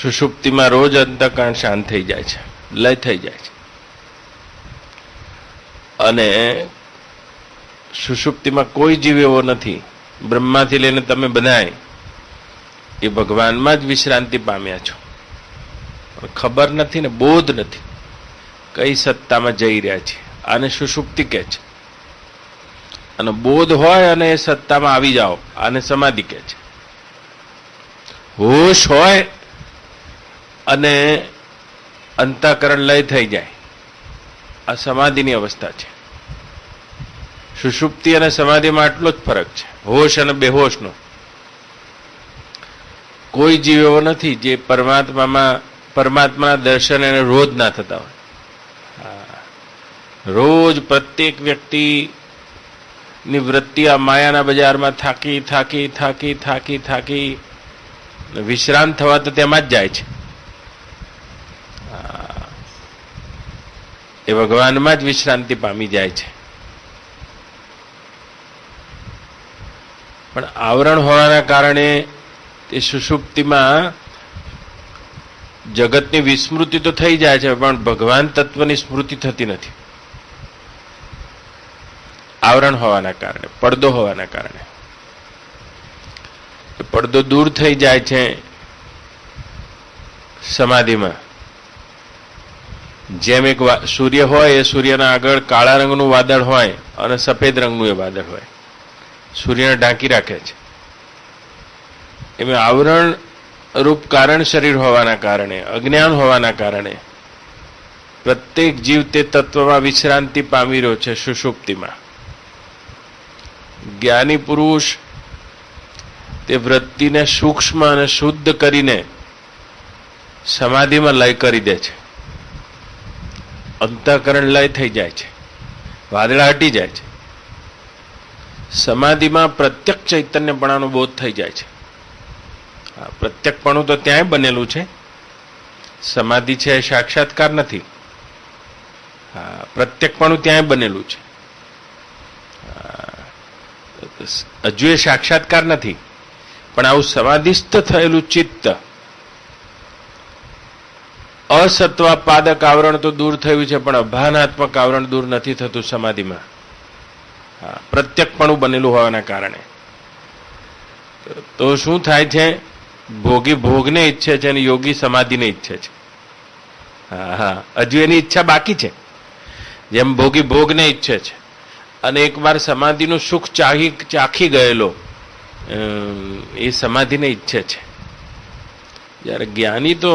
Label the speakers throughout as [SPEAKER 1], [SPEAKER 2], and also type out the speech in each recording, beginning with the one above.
[SPEAKER 1] સુષુપ્તિમાં રોજ અંતઃકરણ શાંત થઈ જાય છે, લય થઈ જાય છે. અને સુષુપ્તિમાં કોઈ જીવ એવો નથી, બ્રહ્માથી લઈને તમે બધાય એ ભગવાનમાં જ વિશ્રાંતિ પામ્યા છો. ખબર નથી ને, બોધ નથી કઈ સત્તામાં જઈ રહ્યા છે. આને સુષુપ્તિ કહે છે. અને બોધ હોય અને એ સત્તામાં આવી જાઓ, આને સમાધિ કહે છે. હોશ હોય અને અંતઃકરણ લય થઈ જાય, આ સમાધિની અવસ્થા છે. સુષુપ્તિ અને સમાધિમાં આટલો જ ફરક છે, હોશ અને બેહોશનો. કોઈ જીવ એવો નથી જે પરમાત્માના દર્શન એને રોજ ના થતા હોય. રોજ પ્રત્યેક વ્યક્તિની વૃત્તિ આ માયાના બજારમાં થાકી થાકી થાકી થાકી થાકી વિશ્રાંત થવા તો તેમાં જ જાય છે. એ ભગવાનમાં જ વિશ્રાંતિ પામી જાય છે. પણ આવરણ હોવાના કારણે તે સુષુપ્તિમાં જગતની વિસ્મૃતિ તો થઈ જાય છે, પણ ભગવાન તત્વની સ્મૃતિ થતી નથી. આવરણ હોવાના કારણે, પડદો હોવાના કારણે પડદો દૂર થઈ જાય છે. સમાધિમાં જેમ એક સૂર્ય હોય, એ સૂર્યના આગળ કાળા રંગનું વાદળ હોય અને સફેદ રંગનું એ વાદળ હોય, સૂર્યને ઢાંકી રાખે છે. એમાં આવરણ રૂપ કારણ શરીર હોવાના કારણે, અજ્ઞાન હોવાના કારણે પ્રત્યેક જીવ તે તત્વમાં વિશ્રાંતિ પામી રહ્યો છે સુષુપ્તિમાં. જ્ઞાની પુરુષ તે વૃત્તિને સૂક્ષ્મ અને શુદ્ધ કરીને સમાધિમાં લય કરી દે છે. અંતઃકરણ લય થઈ જાય છે, વાદળા હટી જાય છે. સમાધિમાં પ્રત્યક્ષ ચૈતન્યપણાનો બોધ થઈ જાય છે. પ્રત્યક્ષપણું તો ત્યાંય બનેલું છે. સમાધિ છે એ સાક્ષાત્કાર નથી. પ્રત્યક્ષપણું ત્યાંય બનેલું છે. હજુ એ સાક્ષાત્કાર નથી, પણ આવું સમાધિસ્થ થયેલું ચિત્ત, અસત્વાપાદક આવરણ તો દૂર થયું છે, પણ અભાનાત્મક આવરણ દૂર નથી થતું સમાધિમાં. પ્રત્યક્ષપણું બનેલું હોવાના કારણે. તો શું થાય છે? ભોગી ભોગને ઈચ્છે છે અને યોગી સમાધિને ઈચ્છે છે. હજુ એની ઈચ્છા બાકી છે. જેમ ભોગી ભોગને ઈચ્છે છે અને એકવાર સમાધિનું સુખ ચાખી ગયેલો એ સમાધિને ઈચ્છે છે. જ્યારે જ્ઞાની તો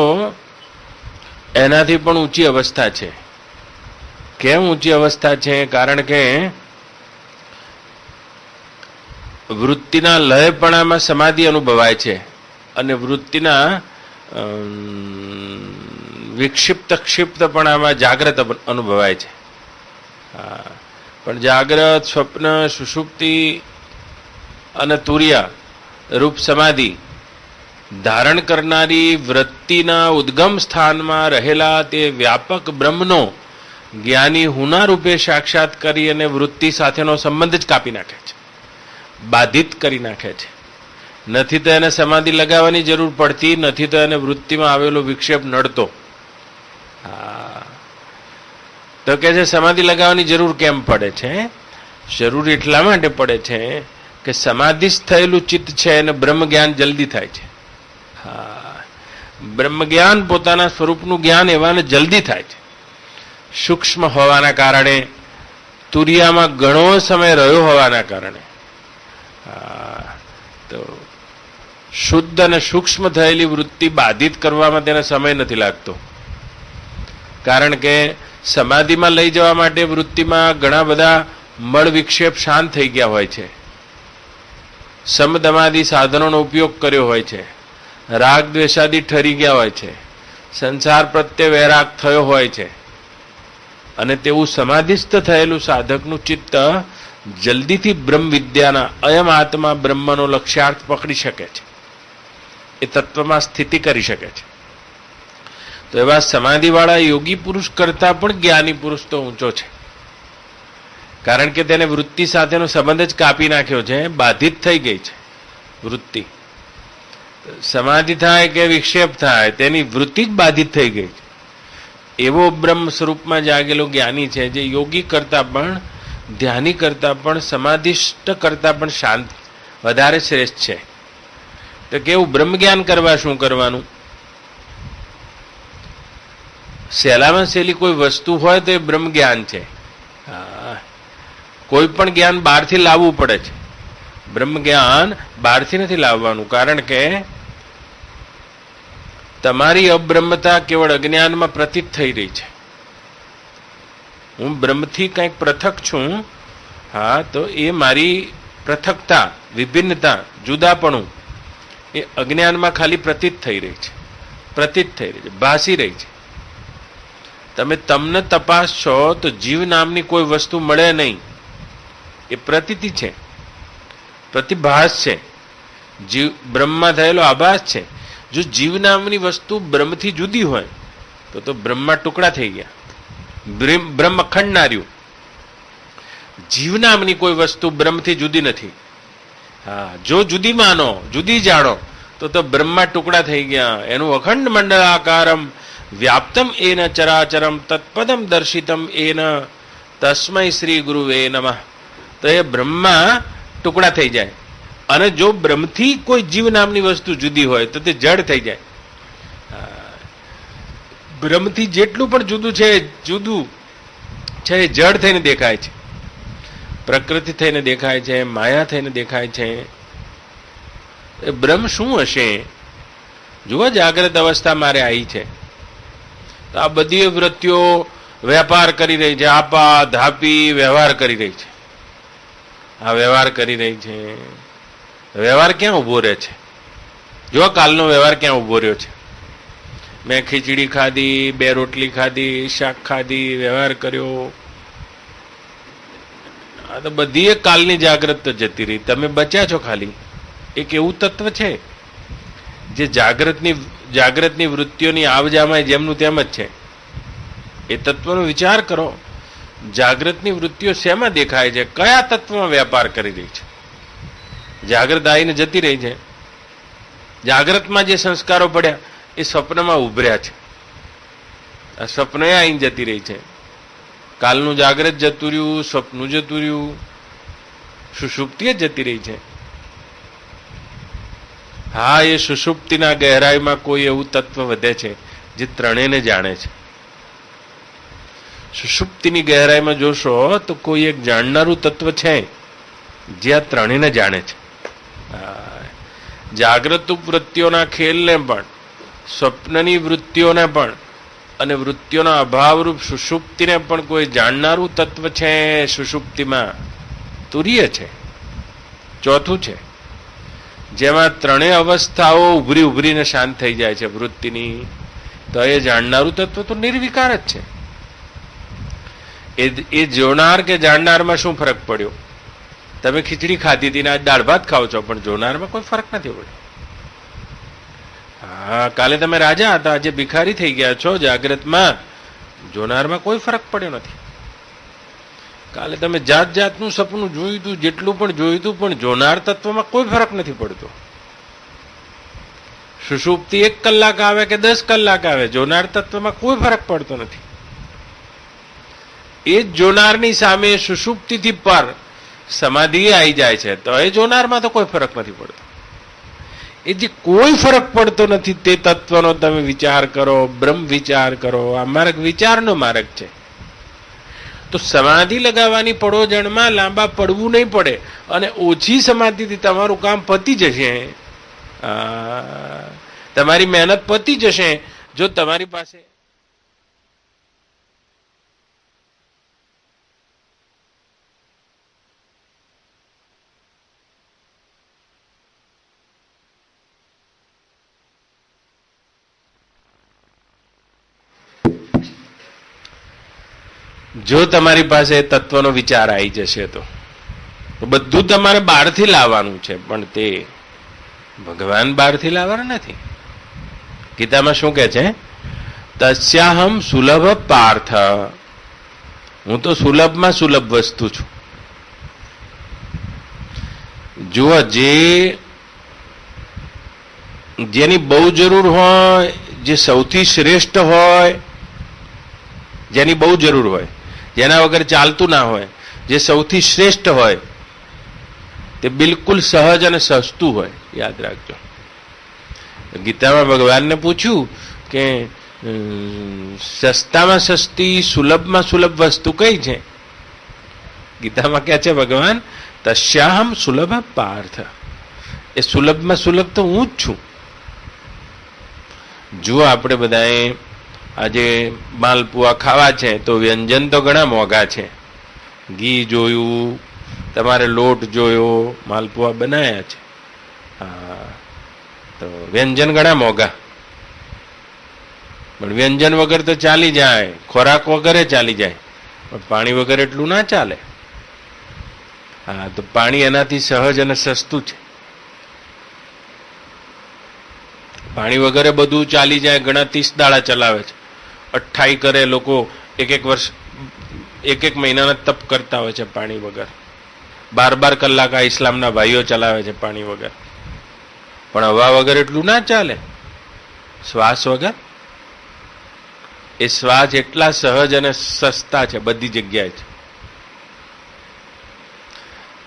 [SPEAKER 1] એનાથી પણ ઊંચી અવસ્થા છે. કેમ ઊંચી અવસ્થા છે? કારણ કે વૃત્તિના લયપણામાં સમાધિ અનુભવાય છે અને વૃત્તિના વિક્ષિપ્ત ક્ષિપ્તપણામાં જાગ્રત અનુભવાય છે. પણ જાગ્રત, સ્વપ્ન, સુષુપ્તિ અને તુર્યા રૂપ સમાધિ ધારણ કરનારી વૃત્તિના ઉદ્ગમ સ્થાનમાં રહેલા તે વ્યાપક બ્રહ્મનો જ્ઞાની હુના રૂપે સાક્ષાત કરી અને વૃત્તિ સાથેનો સંબંધ જ કાપી નાખે છે, બાધિત કરી નાખે છે. નથી તો એને સમાધિ લગાવવાની જરૂર પડતી, નથી તો એને વૃત્તિમાં આવેલો વિક્ષેપ નડતો. તો કે છે સમાધિ લગાવવાની જરૂર કેમ પડે છે? જરૂર એટલા માટે પડે છે કે સમાધિસ્થ થયેલું ચિત્ત છે એને બ્રહ્મ જ્ઞાન જલ્દી થાય છે. બ્રહ્મ જ્ઞાન પોતાના સ્વરૂપનું જ્ઞાન એવાને જલ્દી થાય છે. સૂક્ષ્મ હોવાના કારણે, તુરિયામાં ઘણો સમય રહ્યો હોવાના કારણે, તો શુદ્ધ અને સૂક્ષ્મ થયેલી વૃત્તિ બાધિત કરવામાં તેને સમય નથી લાગતો. કારણ કે સમાધિમાં લઈ જવા માટે વૃત્તિમાં ઘણા બધા મળ વિક્ષેપ શાંત થઈ ગયા હોય છે. સમદમાદી સાધનોનો ઉપયોગ કર્યો હોય છે. રાગ દ્વેષાદી ઠરી ગયા હોય છે. સંસાર પ્રત્યે વૈરાગ થયો હોય છે. અને તેવું સમાધિસ્થ થયેલું સાધકનું ચિત્ત જલ્દીથી બ્રહ્મ વિદ્યાના અયમ આત્મા બ્રહ્મનો લક્ષ્યાર્થ પકડી શકે છે, એ તત્વમાં સ્થિતિ કરી શકે છે. તો એવા સમાધિવાળા યોગી પુરુષ કરતા પણ જ્ઞાની પુરુષ તો ઊંચો છે. કારણ કે તેને વૃત્તિ સાથેનો સંબંધ જ કાપી નાખ્યો છે, બાધિત થઈ ગઈ છે વૃત્તિ. સમાધિ થાય કે વિક્ષેપ થાય તેની વૃત્તિ જ બાધિત થઈ ગઈ. એવો બ્રહ્મ સ્વરૂપમાં જાગેલો જ્ઞાની છે જે યોગી કરતા પણ, ધ્યાની કરતા પણ, સમાધિષ્ઠ કરતા પણ શાંત વધારે શ્રેષ્ઠ છે. તો કેવું બ્રહ્મ જ્ઞાન કરવા શું કરવાનું? સહેલામાં સહેલી કોઈ વસ્તુ હોય તો એ બ્રહ્મ જ્ઞાન છે. કોઈ પણ જ્ઞાન બહારથી લાવવું પડે છે. બ્રહ્મ જ્ઞાન બહારથી નથી લાવવાનું, કારણ કે તમારી અબ્રહ્મતા કેવળ અજ્ઞાનમાં પ્રતીત થઈ રહી છે. હું બ્રહ્મથી કંઈક પૃથક છું, હા, તો એ મારી પૃથકતા, વિભિન્નતા, જુદાપણું એ અજ્ઞાનમાં ખાલી પ્રતીત થઈ રહી છે, ભાસી રહી છે. તમે તમને તપાસશો તો જીવ નામની કોઈ વસ્તુ મળે નહીં. એ પ્રતીતિ છે, પ્રતિભાસ છે, જીવ બ્રહ્મમાં થયેલો આભાસ છે. જો જીવ નામની વસ્તુ બ્રહ્મથી જુદી હોય તો બ્રહ્મમાં ટુકડા થઈ ગયા, બ્રહ્મ અખંડ ના રહ્યું. જીવ નામની કોઈ વસ્તુ બ્રહ્મથી જુદી નથી. હા, જો જુદી માનો, જુદી જાણો તો બ્રહ્મમાં ટુકડા થઈ ગયા. એનું અખંડ મંડળાકારમ વ્યાપ્તમ એન ચરાચરમ તત્પદમ દર્શિતમ એન તસ્મૈ શ્રી ગુરુવે નમઃ. તો એ બ્રહ્મમાં ટુકડા થઈ જાય. અને જો બ્રહ્મથી કોઈ જીવ નામની વસ્તુ જુદી હોય તો તે જડ થઈ જાય. બ્રહ્મથી જેટલું પણ જુદું છે એ જડ થઈને દેખાય છે, પ્રકૃતિ થઈને દેખાય છે, માયા થઈને દેખાય છે. એ બ્રહ્મ શું હશે? જુઓ, જાગ્રત અવસ્થા મારે આવી છે તો આ બધી વૃત્તિઓ વેપાર કરી રહી છે, આપા ધાપી વ્યવહાર કરી રહી છે. આ વ્યવહાર કરી રહી છે. વ્યવહાર ક્યાં ઉભો રહે છે? જો કાલનો વ્યવહાર ક્યાં ઉભો રહ્યો છે? મેં ખીચડી ખાધી, 2 રોટલી ખાધી, શાક ખાધી, વ્યવહાર કર્યો. આ તો બધી એક કાલની જાગ્રત જતી રહી. તમે બચ્યા છો ખાલી. એક એવું તત્વ છે જે જાગ્રતની વૃત્તિઓની આવજામાં જેમનું તેમ જ છે. એ તત્વનો વિચાર કરો. જાગ્રતની વૃત્તિઓ શેમાં દેખાય છે? કયા તત્વમાં વ્યાપાર કરી રહી છે? જાગ્રત આવીને જતી રહી છે. જાગ્રતમાં જે સંસ્કારો પડ્યા એ સ્વપ્નમાં ઉભર્યા છે. આ સ્વપ્ન આવીને જતી રહી છે. કાલનું જાગ્રત જતું રહ્યું, સ્વપ્નું જતું રહ્યું, સુષુપ્તિ જ જતી રહી છે. હા, એ સુષુપ્તિના ગહેરાઈમાં કોઈ એવું તત્વ વધે છે જે ત્રણેયને જાણે છે. સુષુપ્તિની ગહેરાઈમાં જોશો તો કોઈ એક જાણનારું તત્વ છે જે આ ત્રણેયને જાણે છે. જાગ્રત વૃત્તિઓના ખેલને પણ, સ્વપ્નની વૃત્તિઓને પણ અને વૃત્તિઓના અભાવરૂપ સુષુપ્તિને પણ કોઈ જાણનારું તત્વ છે સુષુપ્તિમાં. તુર્ય છે, ચોથું છે, જેમાં ત્રણેય અવસ્થાઓ ઉભરીને શાંત થઈ જાય છે વૃત્તિની. તો એ જાણનારું તત્વ તો નિર્વિકાર જ છે. એ જોનાર કે જાણનારમાં શું ફરક પડ્યો? તમે ખીચડી ખાધી હતી ને આજ દાળ ભાત ખાઓ છો, પણ જોનારમાં કોઈ ફરક નથી પડ્યો. હા, કાલે તમે રાજા હતા, આજે ભિખારી થઈ ગયા છો જાગ્રતમાં, જોનારમાં કોઈ ફરક પડ્યો નથી. કાલે તમે જાત જાતનું સપનું જોયું હતું, જેટલું પણ જોયું હતું, પણ જોનાર તત્વમાં કોઈ ફરક નથી પડતો. સુષુપ્તિ 1 કલાક આવે કે 10 કલાક આવે, જોનાર તત્વમાં કોઈ ફરક પડતો નથી. એ જ જોનારની સામે સુષુપ્તિથી પર સમાધિ આવી જાય છે તો એ જોનારમાં તો કોઈ ફરક નથી પડતો. એ જે કોઈ ફરક પડતો નથી તે તત્વનો તમે વિચાર કરો, બ્રહ્મ વિચાર કરો. આ માર્ગ વિચારનો માર્ગ છે. તો સમાધિ લગાવવાની પડોજણમાં લાંબા પડવું નહીં પડે અને ઓછી સમાધિથી તમારું કામ પતી જશે. તમારી મહેનત પતી જશે જો તમારી પાસે તત્વનો વિચાર આવી જશે તો બધું તમારે બહારથી લાવવાનું છે, પણ તે ભગવાન બહારથી લાવવાના નથી. ગીતામાં શું કહે છે? તસ્યાહમ સુલભ પાર્થ. હું તો સુલભમાં સુલભ વસ્તુ છું. જુઓ, જે જેની બહુ જરૂર હોય, જે સૌથી શ્રેષ્ઠ હોય, જેની બહુ જરૂર હોય, જેના વગર ચાલતું ના હોય, જે સૌથી શ્રેષ્ઠ હોય, તે બિલકુલ સહજ અને સસ્તું હોય. યાદ રાખજો. ગીતામાં ભગવાનને પૂછ્યું કે સસ્તામાં સસ્તી, સુલભમાં સુલભ વસ્તુ કઈ છે? ગીતામાં ક્યાં છે ભગવાન? તસ્યાહમ સુલભ પાર્થ. એ સુલભમાં સુલભ તો હું જ છું. જો આપણે બધાએ આજે માલપુઆ ખાવા છે તો વ્યંજન તો ઘણા મોંઘા છે. ઘી જોયું, તમારે લોટ જોયો, માલપુઆ બનાયા છે. હા, તો વ્યંજન ઘણા મોંઘા. પણ વ્યંજન વગર તો ચાલી જાય, ખોરાક વગરે ચાલી જાય, પણ પાણી વગર એટલું ના ચાલે. હા, તો પાણી એનાથી સહજ અને સસ્તું છે. પાણી વગરે બધું ચાલી જાય. ઘણા 30 દાડા ચલાવે છે, 28 કરે લોકો. એક વર્ષ, એક મહિનાના તપ કરતા હોય છે પાણી વગર. 12 કલાક આ ઇસ્લામના ભાઈઓ ચલાવે છે પાણી વગર. પણ હવા વગર એટલું ના ચાલે. શ્વાસ વગર. એ શ્વાસ એટલા સહજ અને સસ્તા છે બધી જગ્યાએ છે.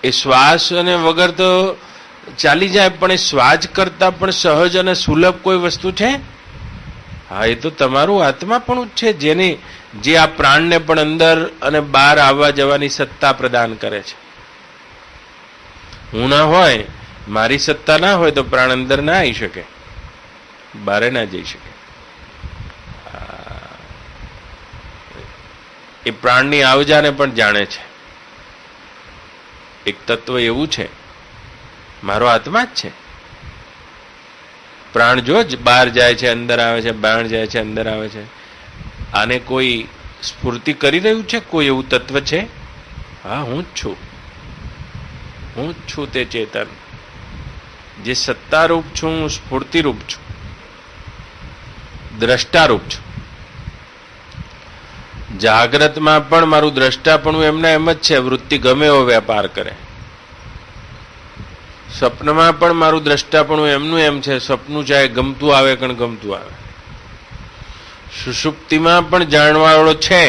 [SPEAKER 1] એ શ્વાસ અને વગર તો ચાલી જાય, પણ એ શ્વાસ કરતા પણ સહજ અને સુલભ કોઈ વસ્તુ છે? હા, એ તો તમારું આત્મા પણ જ છે, જેની જે આ પ્રાણને પણ અંદર અને બહાર આવવા જવાની સત્તા પ્રદાન કરે છે. હું ના હોય, મારી સત્તા ના હોય તો પ્રાણ અંદર ના આવી શકે, બહાર ના જઈ શકે. એ પ્રાણની આવજાને પણ જાણે છે. એક તત્વ એવું છે, મારો આત્મા જ છે. પ્રાણ જો જ બહાર જાય છે, અંદર આવે છે, બહાર જાય છે, અંદર આવે છે. આને કોઈ સ્ફૂર્તિ કરી રહ્યું છે? કોઈ એવું તત્વ છે? હા, હું જ છું. હું જ છું તે ચેતન, જે સત્તારૂપ છું, સ્ફૂર્તિરૂપ છું, દ્રષ્ટારૂપ છું. જાગ્રતમાં પણ મારું દ્રષ્ટાપણું એમના એમ જ છે, વૃત્તિ ગમે એવો વેપાર કરે. સ્વપ્નમાં પણ મારું દ્રષ્ટાપણું એમનું એમ છે, સ્વપ્નું ચાહે ગમતું આવે કે ગમતું આવે. સુષુપ્તિમાં પણ જાણવાવાળો છે,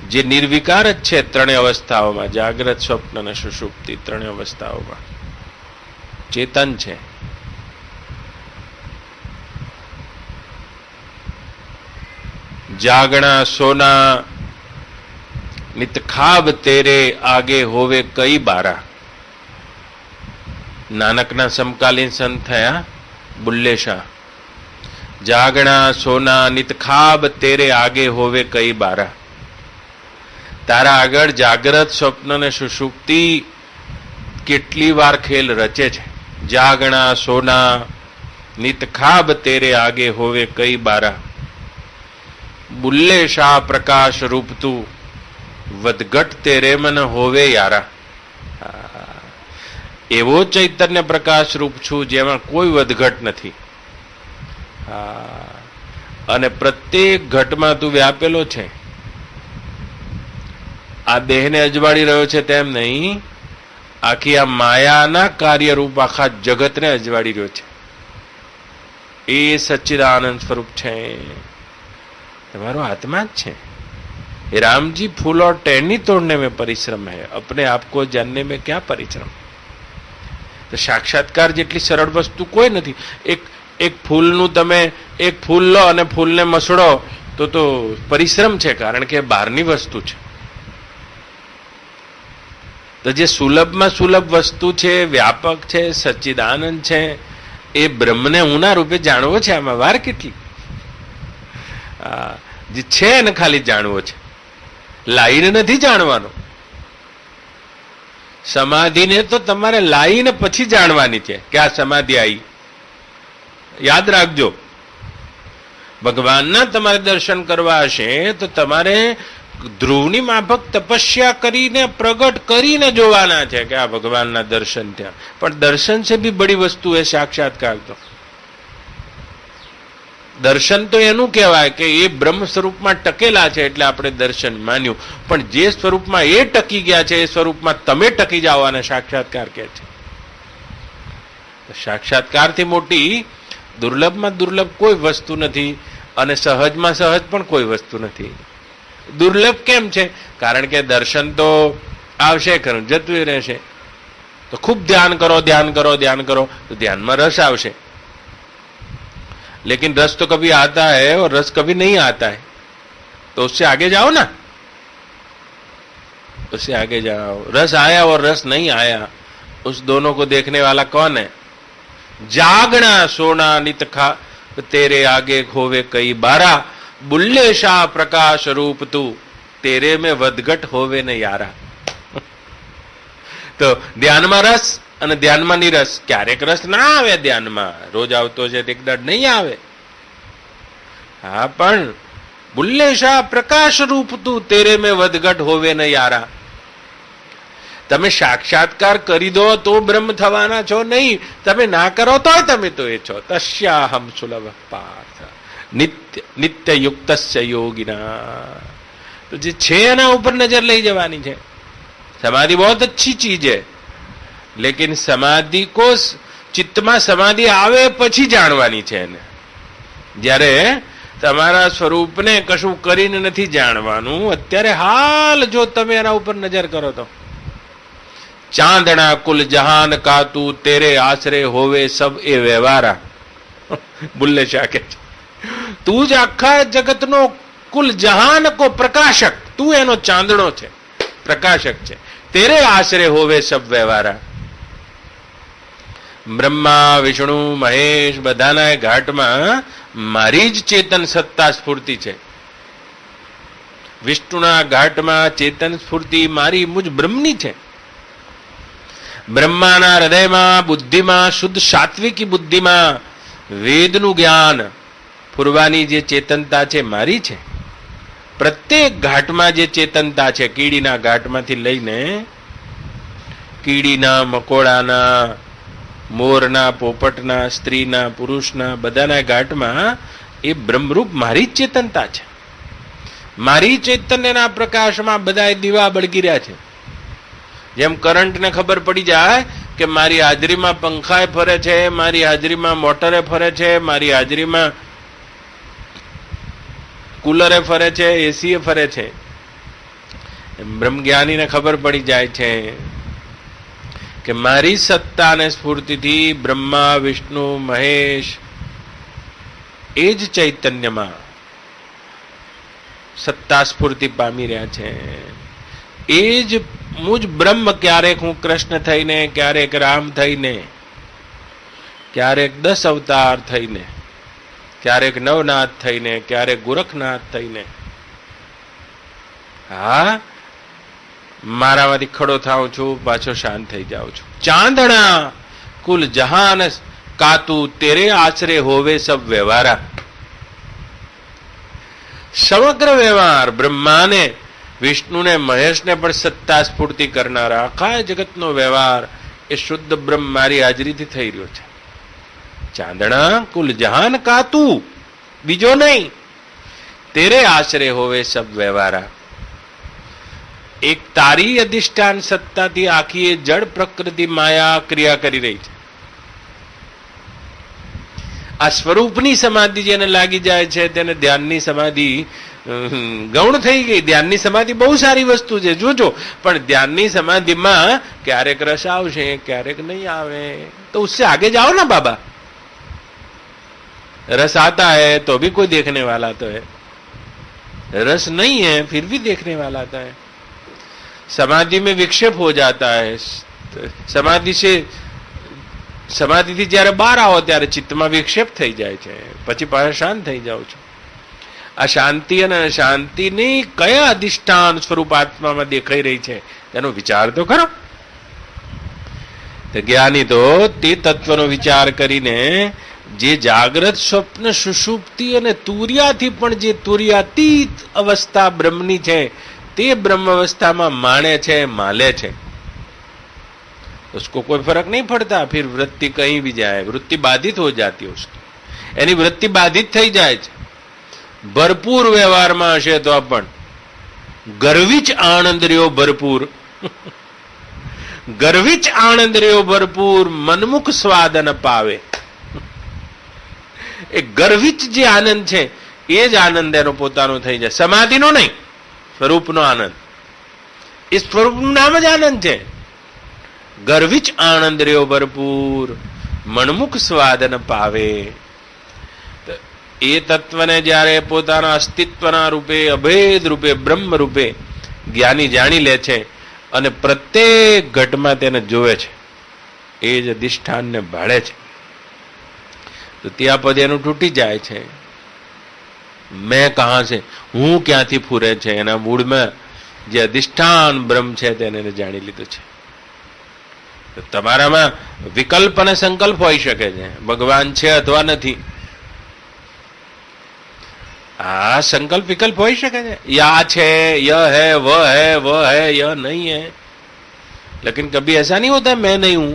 [SPEAKER 1] જે નિર્વિકાર જ છે ત્રણેય અવસ્થાઓમાં, જાગ્રત, સ્વપ્ન અને સુષુપ્તિ. ત્રણેય અવસ્થાઓમાં ચેતન છે. જાગણા સોના નિત ખાબ તેરે આગે હોવે કઈ બારા. નાનકના સમકાલીન સંત થયા બુલ્લે શાહ. જાગણા સોના નિત ખાબ તેરે આગે હોવે કઈ બારા. તારા આગળ જાગ્રત, સ્વપ્ન અને સુષુપ્તિ કેટલી વાર ખેલ રચે છે. જાગણા સોના નિત ખાબ તેરે આગે હોવે કઈ બારા. બુલ્લે શાહ પ્રકાશ રૂપ તું વધઘટ તેરે મન હોવે યારા. એવો ચૈતન્ય પ્રકાશ રૂપ છું જેમાં કોઈ વધઘટ નથી. અને પ્રત્યેક ઘટમાં તું વ્યાપેલો છે. આ દેહને અજવાળી રહ્યો છે તેમ નહીં, આખી આ માયાના કાર્યરૂપ આખા જગતને અજવાળી રહ્યો છે. એ સચ્ચિદાનંદ સ્વરૂપ છે, તમારો આત્મા જ છે. ये रामजी फूल और टहनी तोड़ने में परिश्रम है, अपने आप को जानने में क्या परिश्रम. તો સાક્ષાત્કાર જેટલી સરળ વસ્તુ કોઈ નથી. એક ફૂલનું તમે એક ફૂલ લો અને ફૂલને મસળો તો પરિશ્રમ છે, કારણ કે બહારની વસ્તુ છે. તો જે સુલભમાં સુલભ વસ્તુ છે, વ્યાપક છે, સચ્ચિદાનંદ છે, એ બ્રહ્મને ઊના રૂપે જાણવો છે. આમાં વાર કેટલી? જે છે એને ખાલી જાણવો છે, લાઈને નથી જાણવાનો. સમાધિને તો તમારે લાઈને પછી જાણવાની છે કે આ સમાધિ આવી. યાદ રાખજો, ભગવાનના તમારે દર્શન કરવા હશે તો તમારે ધ્રુવની માફક તપસ્યા કરીને પ્રગટ કરીને જોવાના છે કે આ ભગવાનના દર્શન થયા. પણ દર્શન છે બી બડી વસ્તુ હે સાક્ષાત્કાર. તો દર્શન તો એનું કહેવાય કે એ બ્રહ્મ સ્વરૂપમાં ટકેલા છે એટલે આપણે દર્શન માન્યું. પણ જે સ્વરૂપમાં એ ટકી ગયા છે એ સ્વરૂપમાં તમે ટકી જાઓ અને સાક્ષાત્કાર કહે છે. સાક્ષાત્કારથી મોટી દુર્લભમાં દુર્લભ કોઈ વસ્તુ નથી અને સહજમાં સહજ પણ કોઈ વસ્તુ નથી. દુર્લભ કેમ છે? કારણ કે દર્શન તો આવશે ખરું, જતું રહેશે. તો ખૂબ ધ્યાન કરો ધ્યાન કરો ધ્યાન કરો તો ધ્યાનમાં રસ આવશે. लेकिन रस तो कभी आता है और रस कभी नहीं आता है, तो उससे आगे जाओ ना, उससे आगे जाओ. रस आया और रस नहीं आया, उस दोनों को देखने वाला कौन है? जागना सोना नित खा तेरे आगे खोवे कई बारा, बुल्ले शाह प्रकाश रूप तू तेरे में વધઘટ હોવે ને યારા. તો ધ્યાનમાં રસ અને ધ્યાનમાં નિરસ. ક્યારેક રસ ના આવે ધ્યાનમાં, રોજ આવતો છે એક દાડ નહીં આવે. હા, પણ બુલ્લે શાહ પ્રકાશ રૂપ તું તેરે મેં વધઘટ હોવે ને યારા. તમે સાક્ષાત્કાર કરી દો તો બ્રહ્મ થવાના છો નહીં, તમે ના કરો તોય તમે તો એ છો. તસ્યાહમ સુલભ પાર્થ નિત્ય નિત્ય યુક્તસ્ય યોગિના. તો જે છે એના ઉપર નજર લઈ જવાની છે. समाधि बहुत अच्छी चीज है, लेकिन समाधि को चित्तમાં સમાધિ આવે પછી જાણવાની છે એને. જ્યારે તમારા સ્વરૂપને કશું કરીને નથી જાણવાનું, અત્યારે હાલ જો તમે એના ઉપર નજર કરો તો ચાંદણા કુલ જહાન કા તું તેરે આશરે હોવે સબ એ વ્યવહારા. બુલ્લે શાહ કે તું જ આખા જગતનો કુલ જહાન કો પ્રકાશક, તું એનો ચાંદણો છે, પ્રકાશક છે. તેરે આશરે હોવે સબ વ્યવહારા. બ્રહ્મા વિષ્ણુ મહેશ બધાના ઘાટમાં મારી જ ચેતન સત્તા સ્ફૂર્તિ છે. વિષ્ણુના ઘાટમાં ચેતન સ્ફૂર્તિ મારી મુજ બ્રહ્મની છે. બ્રહ્માના હૃદયમાં બુદ્ધિમાં શુદ્ધ સાત્વિકી બુદ્ધિમાં વેદનું જ્ઞાન પૂરવાની જે ચેતનતા છે મારી છે. પ્રત્યેક ઘાટમાં જે ચેતનતા છે, કીડીના ઘાટમાંથી લઈને કીડીના, મકોડાના, મોરના, પોપટના, સ્ત્રીના, પુરુષના બધાના ઘાટમાં એ બ્રહ્મરૂપ મારી જ ચેતનતા છે. મારી ચૈતન્યના પ્રકાશમાં બધા દીવા બળગી રહ્યા છે. જેમ કરંટને ખબર પડી જાય કે મારી હાજરીમાં પંખાએ ફરે છે, મારી હાજરીમાં મોટરે ફરે છે, મારી હાજરીમાં કુલરે ફરે છે, એસી એ ફરે છે, બ્રહ્મજ્ઞાનીને ખબર પડી જાય છે કે મારી સત્તા અને સ્ફૂર્તિથી બ્રહ્મા વિષ્ણુ મહેશ એ જ ચૈતન્યમાં સત્તા સ્ફૂર્તિ પામી રહ્યા છે. એ જ મુજ બ્રહ્મ ક્યારેક હું કૃષ્ણ થઈને, ક્યારેક રામ થઈને, ક્યારેક 10 અવતાર થઈને, ક્યારેક નવનાથ થઈને, ક્યારેક ગોરખનાથ થઈને, હા મારામાંથી ખડો થાઉં છું, પાછો શાંત થઈ જાઉં છું. ચાંદણા કુલ જહાન કાતું તેરે આશરે હોવે સબ વ્યવહારા. સમગ્ર વ્યવહાર બ્રહ્માને, વિષ્ણુને, મહેશને પણ સત્તા સ્ફૂર્તિ કરનારા આખા જગતનો વ્યવહાર એ શુદ્ધ બ્રહ્મ મારી હાજરીથી થઈ રહ્યો છે. ચાંદણા કુલ જહાન કાતું, બીજો નહીં, તેરે આશરે હોવે સબ વ્યવહારા. એક તારી અધિષ્ઠાન સત્તાથી આખી એ જડ પ્રકૃતિ માયા ક્રિયા કરી રહી છે. આ સ્વરૂપની સમાધિ જેને લાગી જાય છે તેને ધ્યાનની સમાધિ ગૌણ થઈ ગઈ. ધ્યાનની સમાધિ બહુ સારી વસ્તુ છે, જોજો, પણ ધ્યાનની સમાધિમાં ક્યારેક રસ આવશે, ક્યારેક નહીં આવે, તો उससे आगे जाओ ना बाबा. रस आता है तो भी कोई देखने वाला तो है, रस नहीं है फिर भी देखने वाला तो है. समाधि में विक्षेप हो जाता है. સમાધિથી જ્યારે બહાર આવો ત્યારે ચિત્તમાં વિક્ષેપ થઈ જાય છે, પછી પાછા શાંત થઈ જાઓ છો. આ શાંતિ અને શાંતિની કયા અધિષ્ઠાન સ્વરૂપ આત્મામાં દેખાઈ રહી છે તેનો વિચાર તો કરો. જ્ઞાની તો તે તત્વનો વિચાર કરીને જે જાગ્રત સ્વપ્ન સુષુપ્તિ અને તુર્યાથી પણ જે તુર્યાતીત અવસ્થા બ્રહ્મની છે તે બ્રહ્મ અवस्थाમાં માણે છે, માલે છે. उसको कोई फर्क नहीं पड़ता फिर वृत्ति कहीं भी जाए, वृत्ति बाधित हो जाती है उसकी, यानी वृत्ति बाधित થઈ જાય છે. ભરપૂર વ્યવહારમાં હશે તો પણ ગર્વી જ આનંદ રહ્યો ભરપૂર. ગર્વિચ આનંદ રહ્યો ભરપૂર મનમુખ સ્વાદ ન પાવે. એ ગર્વિચ જે આનંદ છે એ જ આનંદ એનો પોતાનો થઈ જાય, સમાધિનો નહીં, સ્વરૂપનો આનંદ. એ સ્વરૂપનું નામ જ આનંદ છે. ગર્વિચ આનંદ રહ્યો ભરપૂર મનમુખ સ્વાદ ન પાવે. એ તત્વને જ્યારે પોતાના અસ્તિત્વના રૂપે, અભેદ રૂપે, બ્રહ્મ રૂપે જ્ઞાની જાણી લે છે અને પ્રત્યેક ઘટમાં તેને જોવે છે, એ જ અધિષ્ઠાનને ભાળે છે, તો ત્યાં પછી એનું તૂટી જાય છે. મેં કહા છે, હું ક્યાંથી ફૂરે છે, એના મૂળમાં જે અધિષ્ઠાન બ્રહ્મ છે તેને જાણી લીધું છે. તો તમારામાં વિકલ્પ અને સંકલ્પ હોઈ શકે છે, ભગવાન છે અથવા નથી. हाँ संकल्प विकल्प हो ही सके या है, यह है, वह है, वह है, यह नहीं है. लेकिन कभी ऐसा नहीं होता मैं नहीं हूं,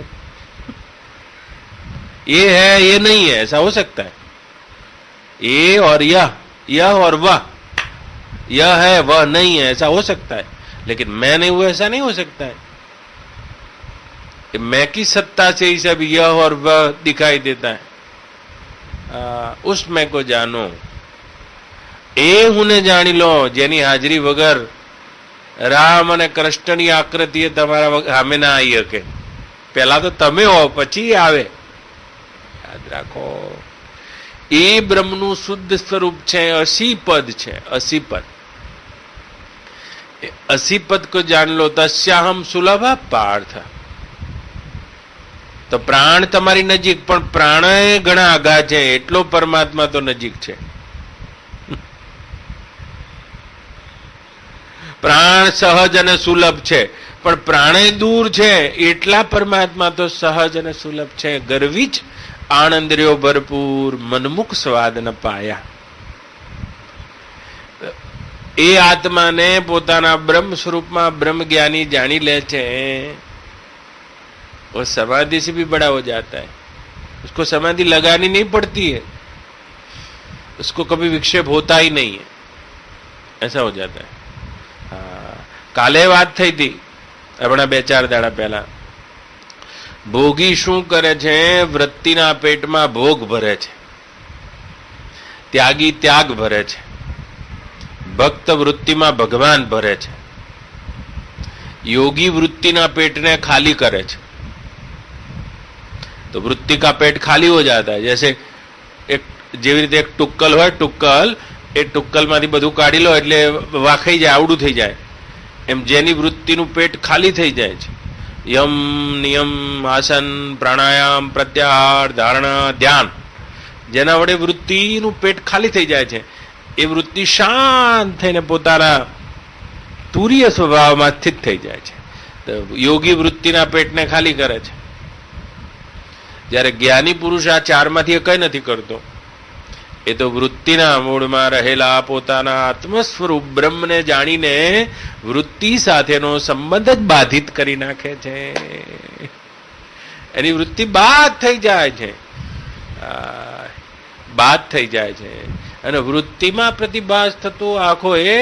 [SPEAKER 1] ये है, ये नहीं है, ऐसा हो सकता है. ये और यह और वह, यह है, वह नहीं है, ऐसा हो सकता है. लेकिन मैं नहीं हूं ऐसा नहीं हो सकता है. मैं की सत्ता से ही सब यह और वह दिखाई देता है. उस मैं को जानो. એ હુંને જાણી લો જેની હાજરી વગર રામ અને કૃષ્ણની આકૃતિ તમારા સામે ના આવી શકે. પહેલા તો તમે હો, પછી આવે. યાદ રાખો, એ બ્રહ્મનું શુદ્ધ સ્વરૂપ છે, અસીપદ છે. અસીપદ, અસીપદ કો જાણ લો તસ્યાહમ સુલભ પાર્થ. તો પ્રાણ તમારી નજીક, પણ પ્રાણ ઘણા આઘા છે, એટલો પરમાત્મા તો નજીક છે. પ્રાણ સહજ અને સુલભ છે, પણ પ્રાણે દૂર છે, એટલા પરમાત્મા તો સહજ અને સુલભ છે. ગર્વિચ આનંદ રહ્યો ભરપૂર મનમુખ સ્વાદ ન પાયા. એ આત્માને પોતાના બ્રહ્મ સ્વરૂપમાં બ્રહ્મ જ્ઞાની જાણી લે છે, वो समाधि से भी बड़ा हो जाता है. उसको समाधि लगानी नहीं पड़ती है, उसको कभी विक्षेप होता ही नहीं है, ऐसा हो जाता है. કાલે વાત થઈ હતી હમણાં 2-4 દાડા પહેલા. ભોગી શું કરે છે? વૃત્તિના પેટમાં ભોગ ભરે છે, ત્યાગી ત્યાગ ભરે છે, ભક્ત વૃત્તિમાં ભગવાન ભરે છે, યોગી વૃત્તિના પેટને खाली करे છે. तो वृत्ति का पेट खाली हो जाता है. जैसे एक જેવી રીતે એક ટુક્કલ હોય, ટુક્કલ, એ ટુક્કલમાંથી બધું કાઢી લો એટલે વાખાઈ જાય, આવડું થઈ જાય. એમ જેની વૃત્તિનું પેટ ખાલી થઈ જાય છે, યમ નિયમ આસન પ્રાણાયામ પ્રત્યાહાર ધારણા ધ્યાન, જેના વડે વૃત્તિનું પેટ ખાલી થઈ જાય છે, એ વૃત્તિ શાંત થઈને પોતાના તુરીય સ્વભાવમાં સ્થિત થઈ જાય છે. તો યોગી વૃત્તિના પેટને ખાલી કરે છે. જ્યારે જ્ઞાની પુરુષ આ ચારમાંથી કંઈ નથી કરતો. એ તો વૃત્તિના મૂળમાં રહેલા પોતાના આત્મ સ્વરૂપ બ્રહ્મને જાણીને વૃત્તિ સાથેનો સંબંધ જ બાધિત કરી નાખે છે. એની વૃત્તિ બાદ થઈ જાય છે, બાદ થઈ જાય છે. અને વૃત્તિમાં પ્રતિભાસ થતો આખો એ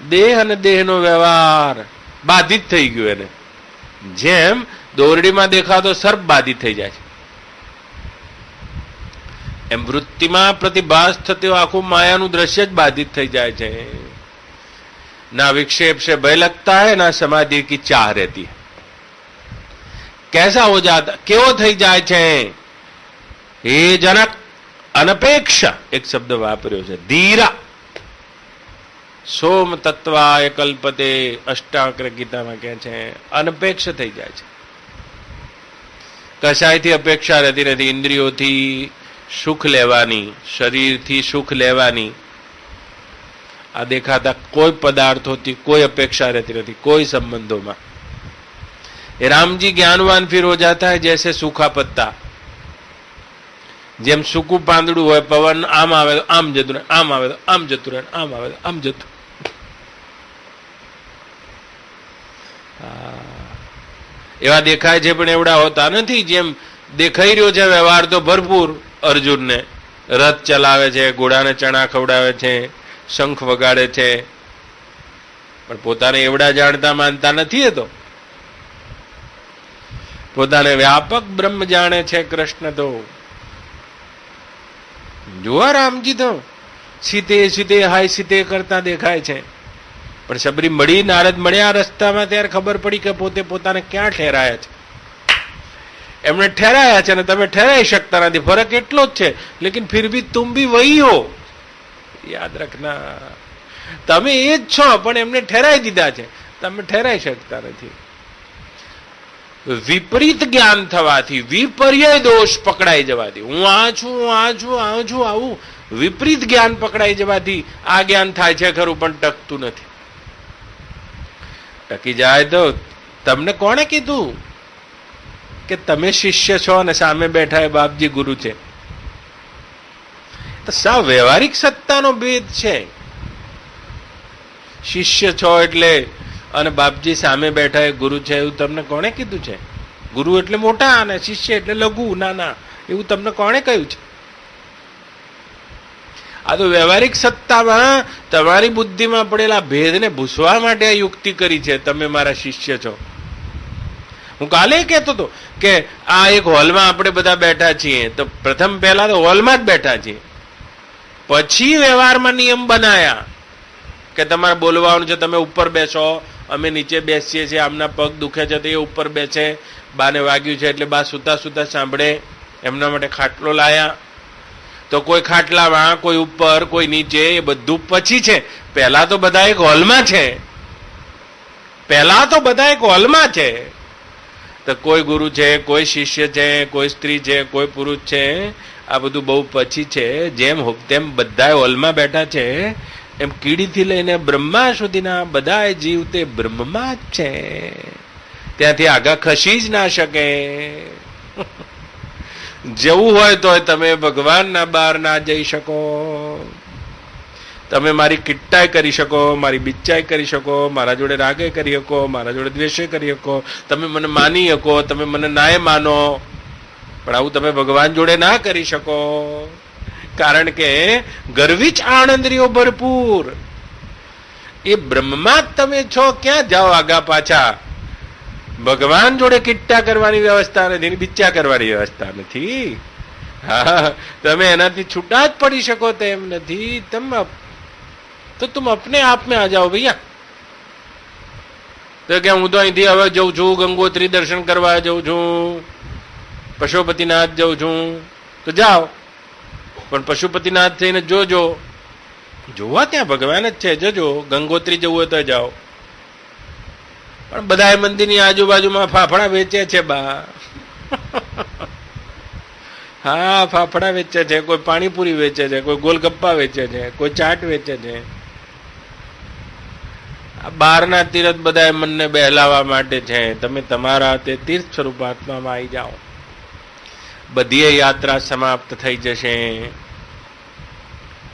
[SPEAKER 1] દેહ અને દેહનો વ્યવહાર બાધિત થઈ ગયો. એને જેમ દોરડીમાં દેખાતો સર્પ બાધિત થઈ જાય છે, એમ વૃત્તિમાં પ્રતિભાસ થતો આખું માયાનું દ્રશ્ય જ બાધિત થઈ જાય છે. ना विक्षेप से भय लगता है, ना समाधि की चाह रहती है. कैसा हो जाता, केवो થઈ જાય છે? हे जनक अनपेक्ष एक शब्द वापर्यो છે, धीरा सोम तत्वाय कल्पते, अष्टावक्र गीताમાં કહે છે અનપેક્ષ થઈ જાય છે. કશાયથી અપેક્ષા રહેતી નથી. ઇન્દ્રિયોથી સુખ લેવાની, શરીરથી સુખ લેવાની, આ દેખાતા કોઈ પદાર્થોથી કોઈ અપેક્ષા રહેતી નથી, કોઈ સંબંધોમાં. ये राम जी ज्ञानवान फिर हो जाता है जैसे सूखा पत्ता. જેમ સૂકું પાંદડું હોય, પવન આમ આવે તો આમ જતું રહે, આમ આવે તો આમ જતું રહે, આમ આવે તો આમ જતું. એવા દેખાય છે પણ એવડા હોતા નથી. જેમ દેખાઈ રહ્યો છે વ્યવહાર તો ભરપૂર. અર્જુનને રથ ચલાવે છે, ઘોડાને ચણા ખવડાવે છે, શંખ વગાડે છે, પણ પોતાને એવડા જાણતા માનતા નથી. એ તો પોતાને વ્યાપક બ્રહ્મ જાણે છે કૃષ્ણ તો. જુઓ રામજી તો સીતે સીતે હાય સીતે કરતા દેખાય છે, પણ સબરી મળી, નારદ મળ્યા રસ્તામાં ત્યારે ખબર પડી કે પોતે પોતાને ક્યાં ઠેરાયા છે. એમણે ઠેરાયા છે અને તમે ઠેરાઈ શકતા નથી, ફરક એટલો જ છે. લેકિન ફિર ભી તુમ ભી વહી હો, યાદ રખના. તમે એ જ છો, પણ એમને ઠેરાઈ દીધા છે, તમે ઠેરાઈ શકતા નથી. વિપરીત જ્ઞાન થવાથી, વિપર્ય દોષ પકડાઈ જવાથી, હું આ છું, હું આ છું, આ છું, આવું વિપરીત જ્ઞાન પકડાઈ જવાથી આ જ્ઞાન થાય છે ખરું, પણ ટકતું નથી. ટકી જાય તો તમને કોણે કીધું કે તમે શિષ્ય છો અને સામે બેઠા એ બાપજી ગુરુ છે? તો સાવ વ્યવહારિક સત્તાનો ભેદ છે. શિષ્ય છો એટલે અને બાપજી સામે બેઠા એ ગુરુ છે એવું તમને કોણે કીધું છે? ગુરુ એટલે મોટા અને શિષ્ય એટલે લઘુ, નાના, એવું તમને કોણે કહ્યું છે? આ તો વ્યવહારિક સત્તામાં તમારી બુદ્ધિમાં પડેલા ભેદને ભૂસવા માટે આ યુક્તિ કરી છે. તમે મારા શિષ્ય છો. હું કાલે કહેતો હતો કે આ એક હોલમાં આપણે બધા બેઠા છીએ, તો પ્રથમ પહેલા તો હોલમાં જ બેઠા છીએ, પછી વ્યવહારમાં નિયમ બનાયા કે તમારે બોલવાનું છે, તમે ઉપર બેસો, અમે નીચે બેસીએ છીએ, આમના પગ દુખે છે તો એ ઉપર બેસે, બાને વાગ્યું છે એટલે બા સુતા સુતા સાંભળે, એમના માટે ખાટલો લાયા. તો કોઈ ખાટલામાં, કોઈ ઉપર, કોઈ નીચે, એ બધું પછી છે. પહેલા તો બધા એક હોલમાં છે, પહેલા તો બધા એક હોલમાં છે. તો કોઈ ગુરુ છે, કોઈ શિષ્ય છે, કોઈ સ્ત્રી છે, કોઈ પુરુષ છે, આ બધું બહુ પછી છે. જેમ તેમ બધા હોલમાં બેઠા છે, એમ કીડીથી લઈને બ્રહ્મા સુધીના બધા જીવ તે બ્રહ્મમાં જ છે, ત્યાંથી આગા ખસી જ ના શકે. જવું હોય તો તમે ભગવાનના બહાર ના જઈ શકો. તમે મારી કિટ્ટાઈ કરી શકો, મારી બિચ્ચાઈ કરી શકો, મારા જોડે રાગે કરી શકો, મારા જોડે દ્વેષે કરી શકો, તમે મને માની શકો, તમે મને નાય માનો, પણ આવું તમે ભગવાન જોડે ના કરી શકો. કારણ કે ગર્વિચ આનંદરીઓ ભરપૂર એ બ્રહ્મમાં જ તમે છો. ક્યાં જાઓ આગા પાછા? ભગવાન જોડે કિટ્ટા કરવાની વ્યવસ્થા નથી, બિચ્ચા કરવાની વ્યવસ્થા નથી. હા, તમે એનાથી છૂટા જ પડી શકો તેમ નથી. તો તુમ અપને આપ में आ जाओ भैया. તો કે હું તો અહીંથી હવે જઉં છું, ગંગોત્રી દર્શન કરવા જઉં છું, પશુપતિનાથ જઉં છું. તો જાઓ, પણ પશુપતિનાથ થઈને જોજો, જોવા ત્યાં ભગવાન જ છે, જજો. ગંગોત્રી જવું હોય તો જાઓ. પણ બધા મંદિરની આજુબાજુમાં ફાફડા વેચે છે બા. હા, ફાફડા વેચે છે, કોઈ પાણીપુરી વેચે છે, કોઈ ગોલગપ્પા વેચે છે, કોઈ ચાટ વેચે છે. આ બહારના તીર્થ બધા મનને બહેલાવા માટે છે. તમે તમારા તે તીર્થ સ્વરૂપ આત્મામાં આવી જાઓ. બધી યાત્રા સમાપ્ત થઈ જશે,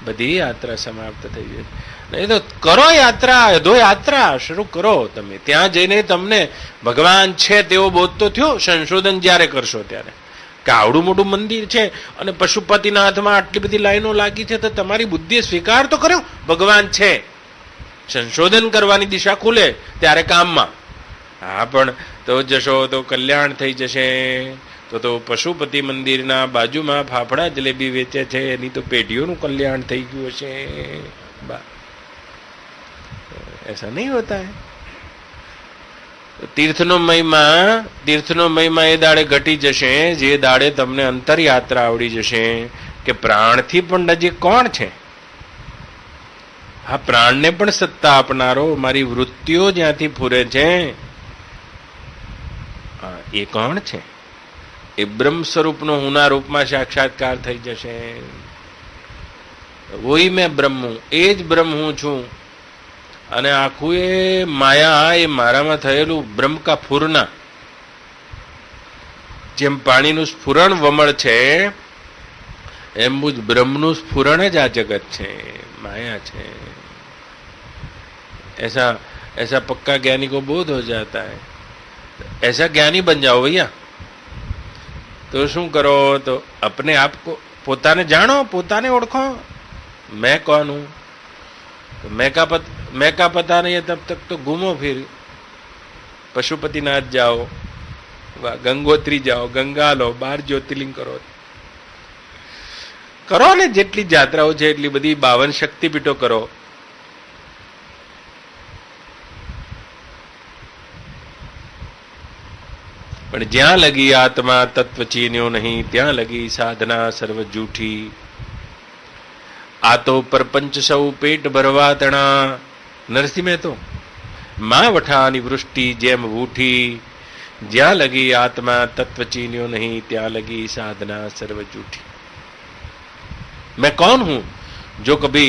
[SPEAKER 1] બધી યાત્રા સમાપ્ત થઈ જશે. નહીં તો કરો યાત્રા, અધો યાત્રા શરૂ કરો. તમે ત્યાં જઈને તમને ભગવાન છે તેવો બોધ તો થયો. સંશોધન જ્યારે કરશો ત્યારે કે આવડું મોટું મંદિર છે અને પશુપતિનાથમાં આટલી બધી લાઈનો લાગી છે, તો તમારી બુદ્ધિએ સ્વીકાર તો કર્યો ભગવાન છે. સંશોધન કરવાની દિશા ખુલે ત્યારે કામમાં. હા, પણ તો જશો તો કલ્યાણ થઈ જશે. તો પશુપતિ મંદિરના બાજુમાં ફાફડા જલેબી વેચે છે, એની તો પેઢીઓનું કલ્યાણ થઈ ગયું હશે. ऐसा नहीं होता है. તીર્થનો મહિમા એ દાડે ઘટી જશે જે દાડે તમને અંતરયાત્રા આવડી જશે કે પ્રાણથી પણ નજીક કોણ છે. હા, પ્રાણને પણ સત્તા આપનારો, મારી વૃત્તિઓ જ્યાંથી ફૂરે છે એ કોણ છે? એ બ્રહ્મ સ્વરૂપનો હુના રૂપમાં સાક્ષાત્કાર થઈ જશે. વોહી મેં બ્રહ્મ હું, એ જ બ્રહ્મ હું છું. અને આખું એ માયા, એ મારામાં થયેલું બ્રહ્મ કા ફૂરના, જેમ પાણીનું સ્ફુરણ વમળ છે એમ જ બ્રહ્મનું સ્ફુરણ જ આ જગત છે, माया છે. ऐसा पक्का ज्ञानी को बोध हो जाता है. ऐसा ज्ञानी बन जाओ भैया. तो શું કરો? તો अपने आप को, પોતાને જાણો, પોતાને ઓળખો. मैं कौन हूं? तो मैं का पता नहीं है तब तक तो घूमो फिर. पशुपतिनाथ जाओ, વાહ, ગંગોત્રી જાઓ, ગંગા લો, 12 જ્યોતિર્લિંગ કરો, કરો ને, જેટલી જાત્રાઓ છે એટલી બધી 52 શક્તિપીઠો કરો. પણ જ્યાં લગી આત્મા તત્વ ચીન્યો નહીં, ત્યાં લગી સાધના સર્વ જૂઠી. આ તો પરપંચ સૌ પેટ ભરવા તણા. નરસિંહ મહેતો, માં વઠાની વૃષ્ટિ જેમ વૂઠી. જ્યાં લગી आत्मा तत्व चीन्यो नहीं, ત્યાં लगी साधना सर्व झूठी. मैं कौन हूं जो कभी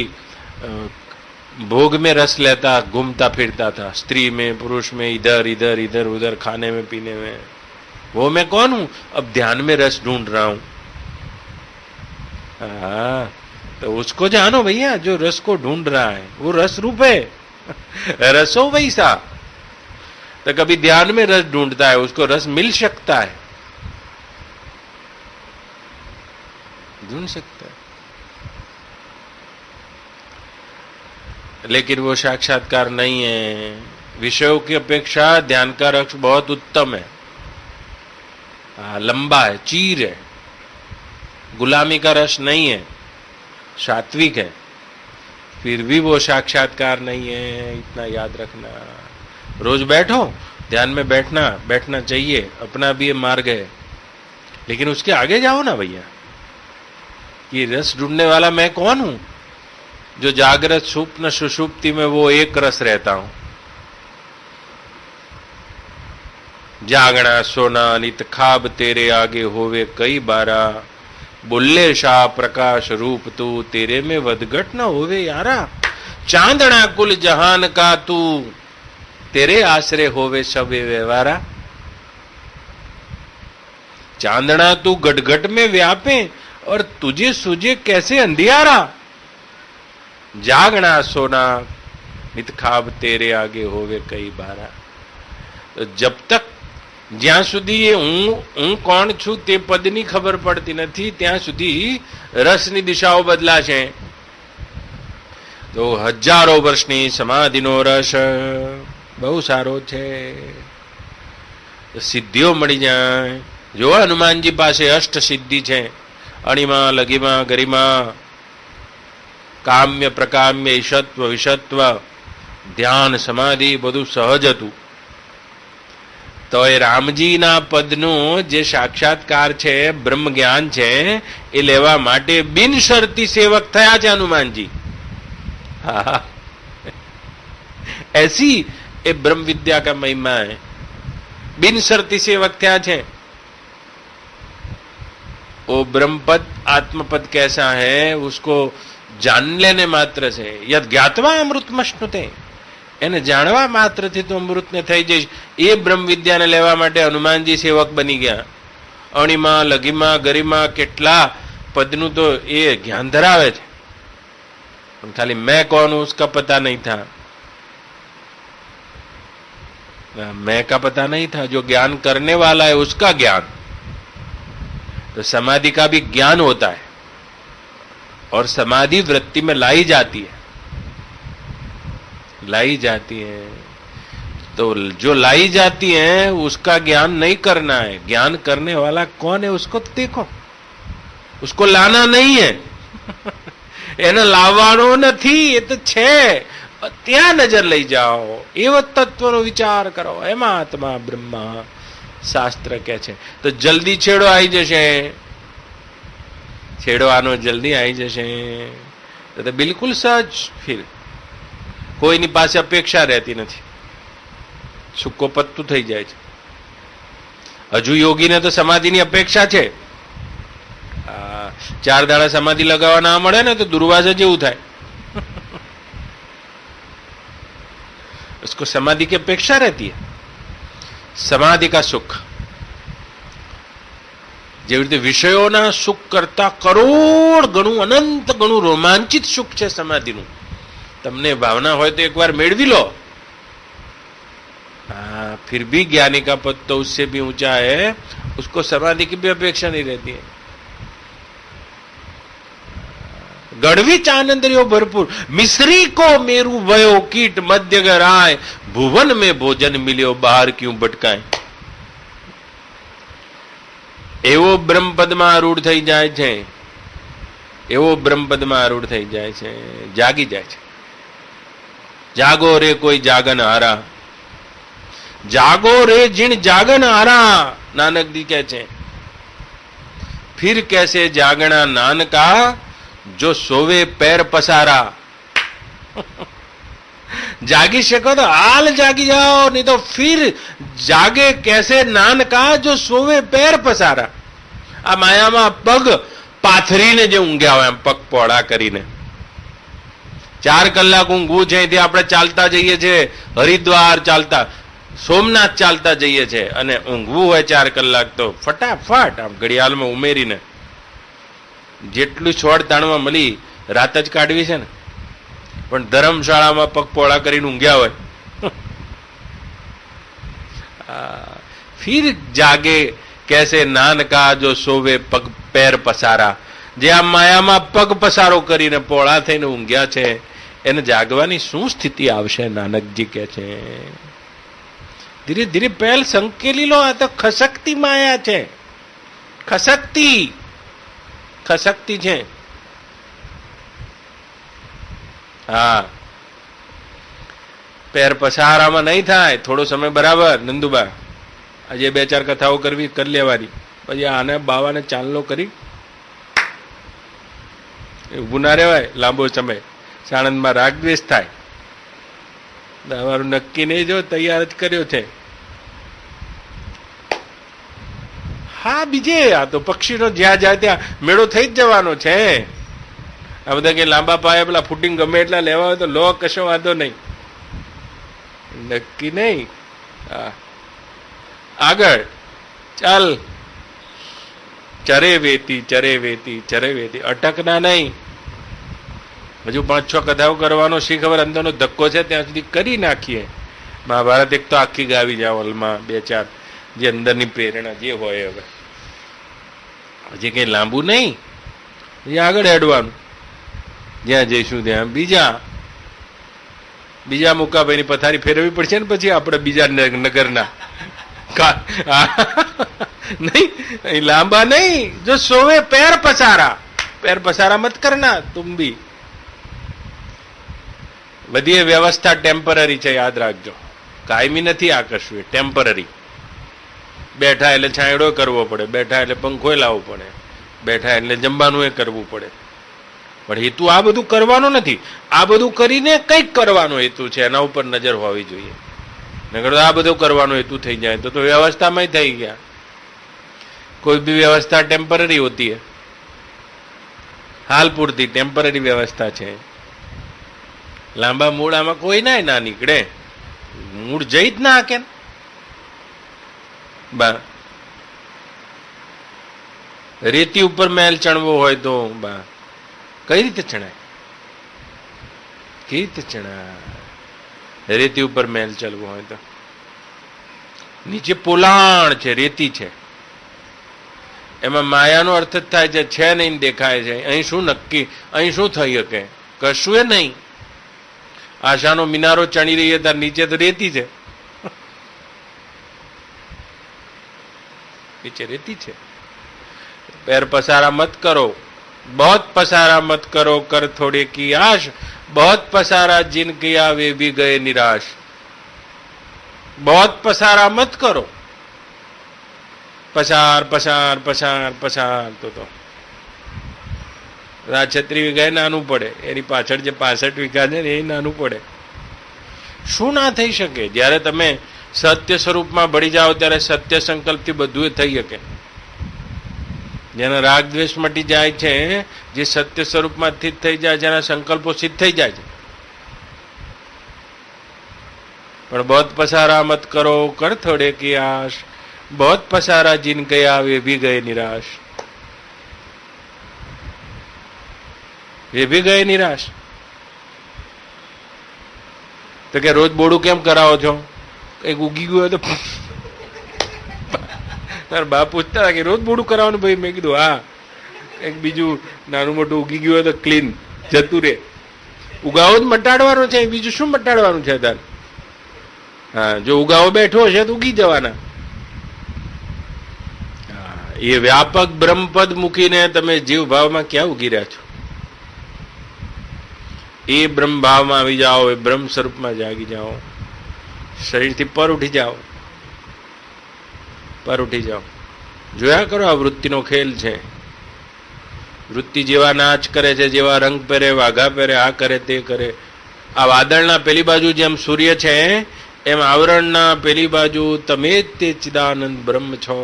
[SPEAKER 1] भोग में रस लेता, घूमता फिरता था, स्त्री में पुरुष में, इधर इधर इधर उधर, खाने में पीने में. वो मैं कौन हूं? अब ध्यान में रस ढूंढ रहा हूं. हाँ, तो उसको जानो भैया, जो रस को ढूंढ रहा है वो रस रूप है. रसो वैसा. तो कभी ध्यान में रस ढूंढता है, उसको रस मिल सकता है, ढूंढ सकता है. लेकिन वो साक्षात्कार नहीं है. विषयों की अपेक्षा ध्यान का रस बहुत उत्तम है. लंबा है, चीर है, गुलामी का रस नहीं है, सात्विक है. फिर भी वो साक्षात्कार नहीं है, इतना याद रखना. रोज बैठो, ध्यान में बैठना चाहिए, अपना भी ये मार्ग है. लेकिन उसके आगे जाओ ना भैया. ये रस ढूंढने वाला मैं कौन हूं? जो जागृत स्वप्न सुषुप्ति में वो एक रस रहता हूं. जागना सोना नित खाब तेरे आगे होवे कई बारा. बोले शाह प्रकाश रूप तू, तेरे में वदगट न होवे यारा. चांदना कुल जहान का तू, तेरे आश्रय होवे सबे व्यवहारा. चांदना तू गटगट में व्यापे, और तुझे सूझे कैसे अंधियारा. जागना सोना नित खाब तेरे आगे होवे कई बारा. तो जब तक જ્યાં સુધી એ હું કોણ છું તે પદની ખબર પડતી નથી, ત્યાં સુધી રસની દિશાઓ બદલાશે. તો હજારો વર્ષની સમાધિનો રસ બહુ સારો છે. સિદ્ધિઓ મળી જાય. જો હનુમાનજી પાસે અષ્ટ સિદ્ધિ છે, અણિમા, લઘિમા, ગરિમા, કામ્ય, પ્રકામ્ય, ઈશત્વ, વિષત્વ, ધ્યાન, સમાધિ બધું સહજ હતું. તો એ રામજીના પદનું જે સાક્ષાત્કાર છે, બ્રહ્મ જ્ઞાન છે, એ લેવા માટે બિનશરતી સેવક થયા છે હનુમાનજી. હા, ऐसी એ ब्रह्म विद्या का महिमा है. बिनशर्ती सेवक थया छे. वो ब्रह्म पद, आत्मपद कैसा है उसको जान लेने मात्र से, यद ज्ञातवा अमृतमश्नुते, એને જાણવા માત્રથી તો અમૃતને થઈ જઈશ. એ બ્રહ્મ વિદ્યાને લેવા માટે હનુમાનજી સેવક બની ગયા. અણિમા, લઘિમા, ગરિમા, કેટલા પદનું તો એ જ્ઞાન ધરાવે છે, પણ ખાલી मैं कौन हूं उसका पता नहीं था. मैं का पता नहीं था. जो ज्ञान करने वाला है उसका ज्ञान. तो समाधि का भी ज्ञान होता है, और समाधि वृत्ति में लाई जाती है, लाई जाती है. तो जो लाई जाती है उसका ज्ञान नहीं करना है. ज्ञान करने वाला कौन है उसको देखो, उसको लाना नहीं है. એને લાવવાનો નથી, એ તો છે. ત્યાં નજર લઈ જાઓ, એવો તત્વનો વિચાર કરો. એમાં આત્મા બ્રહ્મા શાસ્ત્ર કહે છે. તો જલ્દી છેડો આવી જશે. છેડો આનો જલ્દી આવી જશે તો બિલકુલ સહજ. ફિર કોઈની પાસે અપેક્ષા રહેતી નથી. સુકો પત્તું થઈ જાય છે. હજુ યોગીને તો સમાધિની અપેક્ષા છે. 4 દાડા સમાધિ લગાવવા ના મળે ને તો દુર્વાસા જેવું થાય. उसको समाधि की अपेक्षा रहती है. समाधि का सुख જેવી રીતે વિષયોના સુખ કરતા કરોડ ગણું, અનંત ગણું રોમાંચિત સુખ છે સમાધિનું. તમને ભાવના હોય તો એકવાર મેળવી લો. फिर भी ज्ञानी का पद तो उससे भी ऊंचा है, उसको समाधि की भी अपेक्षा नहीं रहती है. गढ़वी चानंदरियो भरपूर, मिश्री को मेरू वयो कीट मध्य गराय, भुवन में भोजन मिलियो बाहर क्यों भटकाए. એવો બ્રહ્મપદમાં આરૂઢ થઈ જાય છે, એવો બ્રહ્મપદમાં આરૂઢ થઈ જાય છે, જાગી જાય છે. જાગો રે કોઈ જાગન હારા, જાગો રે જીણ જાગન હારા, નાનકજી કહે છે. फिर कैसे जागना नानका, जो सोवे पैर पसारा. जागी શકો તો હાલ જાગી જાઓ, નહીં તો ફિર જાગે કેસે નાનકા, જો સોવે પેર પસારા. આ માયામાં પગ પાથરીને જે ઊંઘ્યા હોય, એમ પગ પોળા કરીને 4 કલાક ઊંઘવું છે. અહીંથી આપણે ચાલતા જઈએ છીએ, હરિદ્વાર ચાલતા, સોમનાથ ચાલતા જઈએ છીએ, અને ઊંઘવું હોય 4 કલાક તો ફટાફટ આમ ઘડિયાળમાં ઉમેરીને જેટલું છોડ તાણવા મળી રાત જ કાઢવી છે ને. પણ ધર્મશાળામાં પગ પોળા કરીને ઊંઘ્યા હોય, ફિર જાગે કેસે નાનકા, જો સોવે પગ પેર પસારા. જે આ માયામાં પગ પસારો કરીને પોળા થઈને ઊંઘ્યા છે, એને જાગવાની શું સ્થિતિ આવશે? નાનકજી કહે છે. ધીરે ધીરે પહેલ સંકેલી લો. આ તો ખસકતી માયા છે, ખસકતી ખસકતી છે. હા, પેર પસારામાં નહીં થાય. થોડો સમય બરાબર નંદુબા, આજે 2-4 કથાઓ કરવી કરી લેવાની, પછી આને બાવાને ચાલનો કરી ઊભું ના રહેવાય લાંબો સમય. સાણંદમાં રાગદ્વેષ થાય. તમારું નક્કી નહીં, જો તૈયાર જ કર્યો છે. હા, બીજે આ તો પક્ષીનો જ્યાં જાય ત્યાં મેળો થઈ જ જવાનો છે. આ બધા કે લાંબા પાયા પેલા ફૂટિંગ ગમે એટલા લેવા હોય તો લો, કશો વાંધો નહીં. નક્કી નહીં. આગળ ચાલ. ચરે વેતી ચરે વેતી ચરે વેતી, અટકના નહીં. હજુ 5-6 કથાઓ કરવાનો શી ખબર, અંદરનો ધક્કો છે ત્યાં સુધી કરી નાખીએ. મહાભારત એક તો આખી ગાવી જાઓ, હાલમાં 2-4 જે અંદરની પ્રેરણા જે હોય. હવે હજી કઈ લાંબુ નહીં, હજી આગળ હેડવાનું. જ્યાં જઈશું ત્યાં બીજા મુકાભાઈની પથારી ફેરવવી પડશે ને પછી આપણે બીજા નગરના. નહીં, લાંબા નહીં. જો સોવે પેર પસારા, પેર પસારા મત કરના તુમ ભી. બધી વ્યવસ્થા ટેમ્પરરી છે, યાદ રાખજો. કાયમી નથી આ કશું, ટેમ્પરરી. બેઠા એટલે છાંયડો કરવો પડે, બેઠા એટલે પંખો લાવવો પડે, બેઠા એટલે જમવાનું એ કરવું પડે. પણ હેતુ આ બધું કરવાનો નથી. આ બધું કરીને કંઈક કરવાનો હેતુ છે, એના ઉપર નજર હોવી જોઈએ. નકર આ બધું કરવાનો હેતુ થઈ જાય તો વ્યવસ્થામાં થઈ ગયા. કોઈ બી વ્યવસ્થા ટેમ્પરરી હોતી है, હાલ પૂરતી ટેમ્પરરી વ્યવસ્થા છે. લાંબા મૂળ આમાં કોઈ ના નીકળે. મૂળ જઈ જ ના કે બા રેતી ઉપર મહેલ ચણવો હોય તો બા કઈ રીતે ચણાય? કેવી રીતે ચણાય? રેતી ઉપર મહેલ ચલવો હોય તો નીચે પોલાણ છે, રેતી છે, એમાં માયાનો અર્થ જ થાય છે નહીં, દેખાય છે. અહીં શું નક્કી, અહીં શું થઈ શકે? કશું એ નહીં. આશાનો મિનારો ચણી રહીએ ત્યારે નીચે તો રેતી છે, નીચે રેતી છે. पैर पसारा मत करो, बहुत पसारा मत करो, कर थोड़े की आश, बहुत पसारा जिन किया वे भी गए निराश. बहुत पसारा मत करो. पसार पसार पसार पसार तो રાજછત્રી વીઘા નાનું પડે, એની પાછળ જે 65 વીઘા છે ને એ નાનું પડે. શું ના થઈ શકે? જ્યારે તમે સત્ય સ્વરૂપમાં ભળી જાઓ ત્યારે સત્ય સંકલ્પથી બધું થઈ શકે. જેના રાગ દ્વેષ મટી જાય છે, જે સત્ય સ્વરૂપમાં સ્થિત થઈ જાય, જેના સંકલ્પો સિદ્ધ થઈ જાય છે. પણ બહોત પસારા મત કરો, કર થોડે કી આશ, બહોત પસારા જીન ગયા વે ભી ગયે નિરાશ. वे भी गए निराश. તો કે રોજ બોડું કેમ કરાવો છો? કઈક ઉગી ગયું હોય તો તારા બા પૂછતા હતા કે રોજ બોડું કરાવવાનું ભાઈ. મેં કીધું હા, એક બીજું નાનું મોટું ઉગી ગયું હોય તો ક્લીન જતું રે. ઉગાવો જ મટાડવાનો છે, બીજું શું મટાડવાનું છે તાર? હા, જો ઉગાવો બેઠો હશે તો ઉગી જવાના. હા, એ વ્યાપક બ્રહ્મપદ મૂકીને તમે જીવ ભાવમાં ક્યાં ઉગી રહ્યા છો? એ બ્રહ્મ ભાવમાં આવી જાઓ, એ બ્રહ્મ સ્વરૂપમાં જાગી જાઓ, શરીરથી પર ઉઠી જાઓ, પર ઉઠી જાઓ. જોયા કરો, આ વૃત્તિનો ખેલ છે. વૃત્તિ જેવા નાચ કરે છે, જેવા રંગ પહેરે, વાઘા પહેરે, આ કરે તે કરે. આ વાદળના પેલી બાજુ જેમ સૂર્ય છે, એમ આવરણના પેલી બાજુ તમે જ તે ચિદાનંદ બ્રહ્મ છો.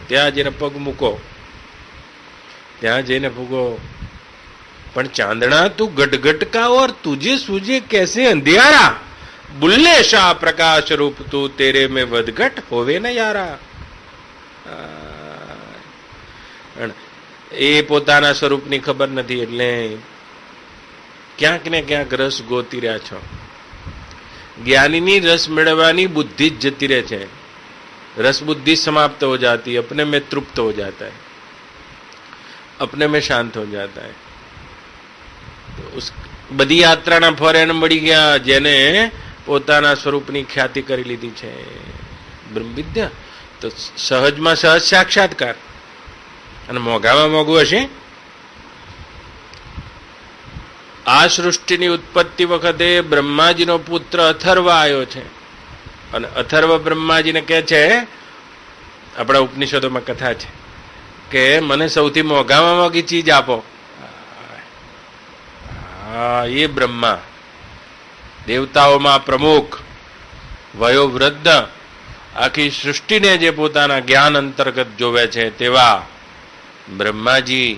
[SPEAKER 1] ત્યાં જઈને પગ મૂકો, ત્યાં જઈને ફૂગો. પણ ચાંદણા તું ગટગટ કા ઓર તુझे सूझे कैसे अंधियारा, बुल्ले शाह प्रकाश रूप तू तेरे में વધઘટ હોવે ન યારા. એ પોતાના સ્વરૂપની ખબર નથી એટલે ક્યાંક ને ક્યાંક રસ ગોતી રહ્યા છો. જ્ઞાનીની રસ મેળવવાની બુદ્ધિ જ જતી રહે છે. रस बुद्धि समाप्त हो जाती है, अपने में तृप्त हो जाता है, अपने में शांत हो जाता है. उस બધી યાત્રાના ફળ એને મળી ગયા જેને પોતાના સ્વરૂપની ખ્યાતિ કરી લીધી છે. બ્રહ્મ વિદ્યા તો સહજમાં સહજ સાક્ષાત્કાર, અને મોઘામાં મોઘું હશે. આ સૃષ્ટિની ઉત્પત્તિ વખતે બ્રહ્માજીનો પુત્ર અથર્વ આવ્યો છે, અને અથર્વ બ્રહ્માજીને કહે છે, આપણા ઉપનિષદોમાં કથા છે કે મને સૌથી મોઘામાં મોઘી ચીજ આપો. એ બ્રહ્મા દેવતાઓમાં પ્રમુખ, વયોવૃદ્ધ, આખી સૃષ્ટિને જે પોતાના જ્ઞાન અંતર્ગત જોવે છે તેવા બ્રહ્માજી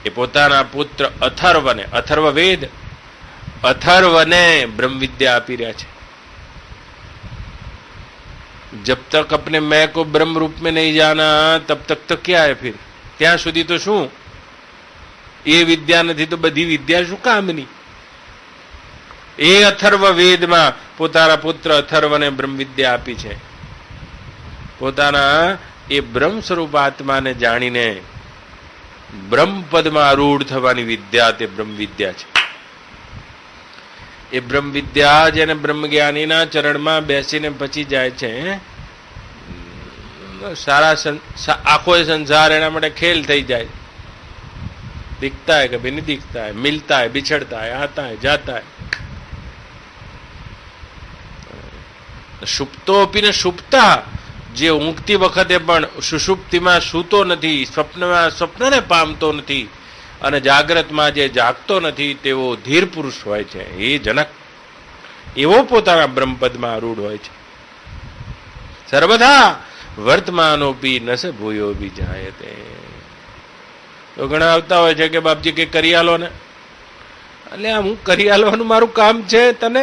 [SPEAKER 1] એ પોતાના પુત્ર અથર્વને, અથર્વવેદ, અથર્વને બ્રહ્મ વિદ્યા આપી રહ્યા છે. जब तक अपने मैं को ब्रह्म रूप में नहीं जाना तब तक तो क्या है फिर? ત્યાં સુધી તો શું? એ વિદ્યા નથી તો બધી વિદ્યા શું કામની? એ અથર્વ વેદમાં પોતાના પુત્ર અથર્વને બ્રહ્મ વિદ્યા આપી છે. પોતાના એ બ્રહ્મ સ્વરૂપ આત્માને જાણીને બ્રહ્મપદમાં આરૂઢ થવાની વિદ્યા તે બ્રહ્મ વિદ્યા છે. એ બ્રહ્મ વિદ્યા જેને બ્રહ્મ જ્ઞાનીના ચરણમાં બેસીને પચી જાય છે, સારા આખો સંસાર એના માટે ખેલ થઈ જાય. दिखता है कभी नहीं दिखता है, मिलता है बिछड़ता है, आता है जाता है. સુપ્તો અપીને સુપ્તા, જે ઊંઘતી વખતે પણ સુષુપ્તિમાં સૂતો નથી, સ્વપ્નમાં સ્વપ્નને પામતો નથી, અને જાગ્રતમાં જે જાગતો નથી તેવો ધીર પુરુષ હોય છે. એ જનક એવો પોતાના બ્રહ્મપદમાં આરૂઢ હોય છે. સર્વદા વર્તમાનોપી નસ ભૂયો બી જાય તે. તો ઘણા આવતા હોય છે કે બાપજી કે કરી આલો ને, એટલે આમ હું કરી આલવાનું મારું કામ છે તને?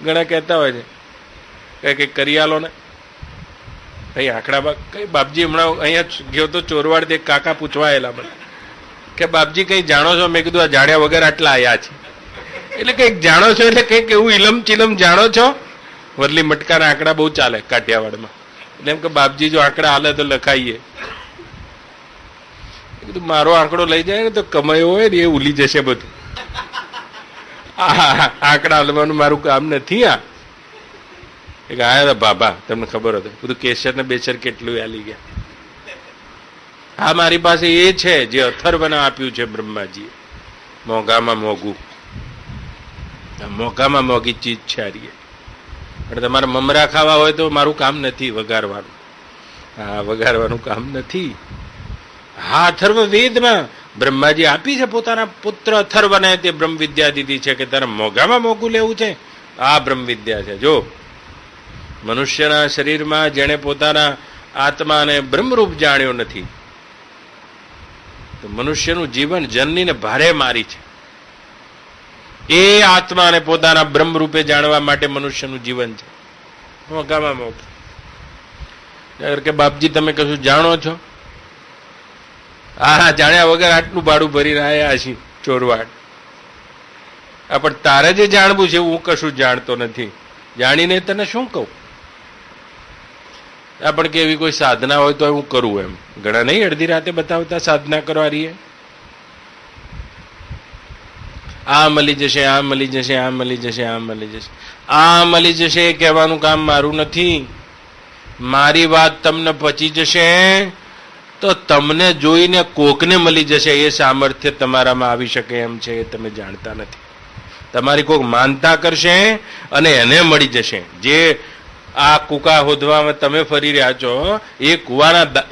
[SPEAKER 1] ઘણા કહેતા હોય છે કે કરી આલો ને. કઈ આંકડા કઈ બાપજી હમણાં અહીંયા ગયો તો ચોરવાડ તે કાકા પૂછવા આવેલા મને કે બાપજી કઈ જાણો છો? મેં કીધું આ જાણ્યા વગર આટલા આવ્યા છે. એટલે કઈક જાણો છો એટલે કઈક એવું ઇલમ ચિલમ જાણો છો? વરલી મટકાના આંકડા બહુ ચાલે કાઠિયાવાડમાં. એટલે એમ કે બાપજી જો આંકડા હાલે તો લખાઈએ. કીધું મારો આંકડો લઈ જાય ને તો કમાયો હોય ને એ ઉલી જશે બધું. આંકડા હાલવાનું મારું કામ નથી. આ એક આયા હતા બાબા, તમને ખબર હતો, બધું કેસર ને બેસર કેટલું આલી ગયા. હા, મારી પાસે એ છે જે અથર્વને આપ્યું છે બ્રહ્માજીએ. મોંઘામાં મોંઘું, મોંઘામાં મોંઘી ચીજ છે આ. એટલે તમારે મમરા ખાવા હોય તો મારું કામ નથી વઘારવાનું. હા, વઘારવાનું કામ નથી. હા, અથર્વ વેદમાં બ્રહ્માજી આપી છે પોતાના પુત્ર અથર્વને તે બ્રહ્મ વિદ્યા દીધી છે કે તારે મોંઘામાં મોંઘું લેવું છે. આ બ્રહ્મ વિદ્યા છે. જો મનુષ્યના શરીરમાં જેણે પોતાના આત્માને બ્રહ્મરૂપ જાણ્યો નથી, તો મનુષ્યનું જીવન જનનીને ભારે મારી છે. એ આત્માને પોતાના બ્રહ્મરૂપે જાણવા માટે મનુષ્યનું જીવન છે. મોંઘામાં મોંઘું. કે બાપજી તમે કશું જાણો છો? હા, જાણ્યા વગર આટલું ભાડું ભરીને આવ્યા છીએ ચોરવાડ. પણ તારે જે જાણવું છે હું કશું જાણતો નથી. જાણીને તને શું કહું? પણ કે એવી કોઈ સાધના હોય તો હું કરું એમ. ઘણા નહીં અડધી રાતે બતાવતા સાધના કરવાની. આ મળી જશે, આ મળી જશે, આ મળી જશે, આ મળી જશે, આ મળી જશે એ કહેવાનું કામ મારું નથી. મારી વાત તમને પચી જશે તો તમને જોઈને કોકને મળી જશે એ સામર્થ્ય તમારામાં આવી શકે એમ છે એ તમે જાણતા નથી. તમારી કોક માનતા કરશે અને એને મળી જશે. જે આ કુકા હોદવામાં તમે ફરી રહ્યા છો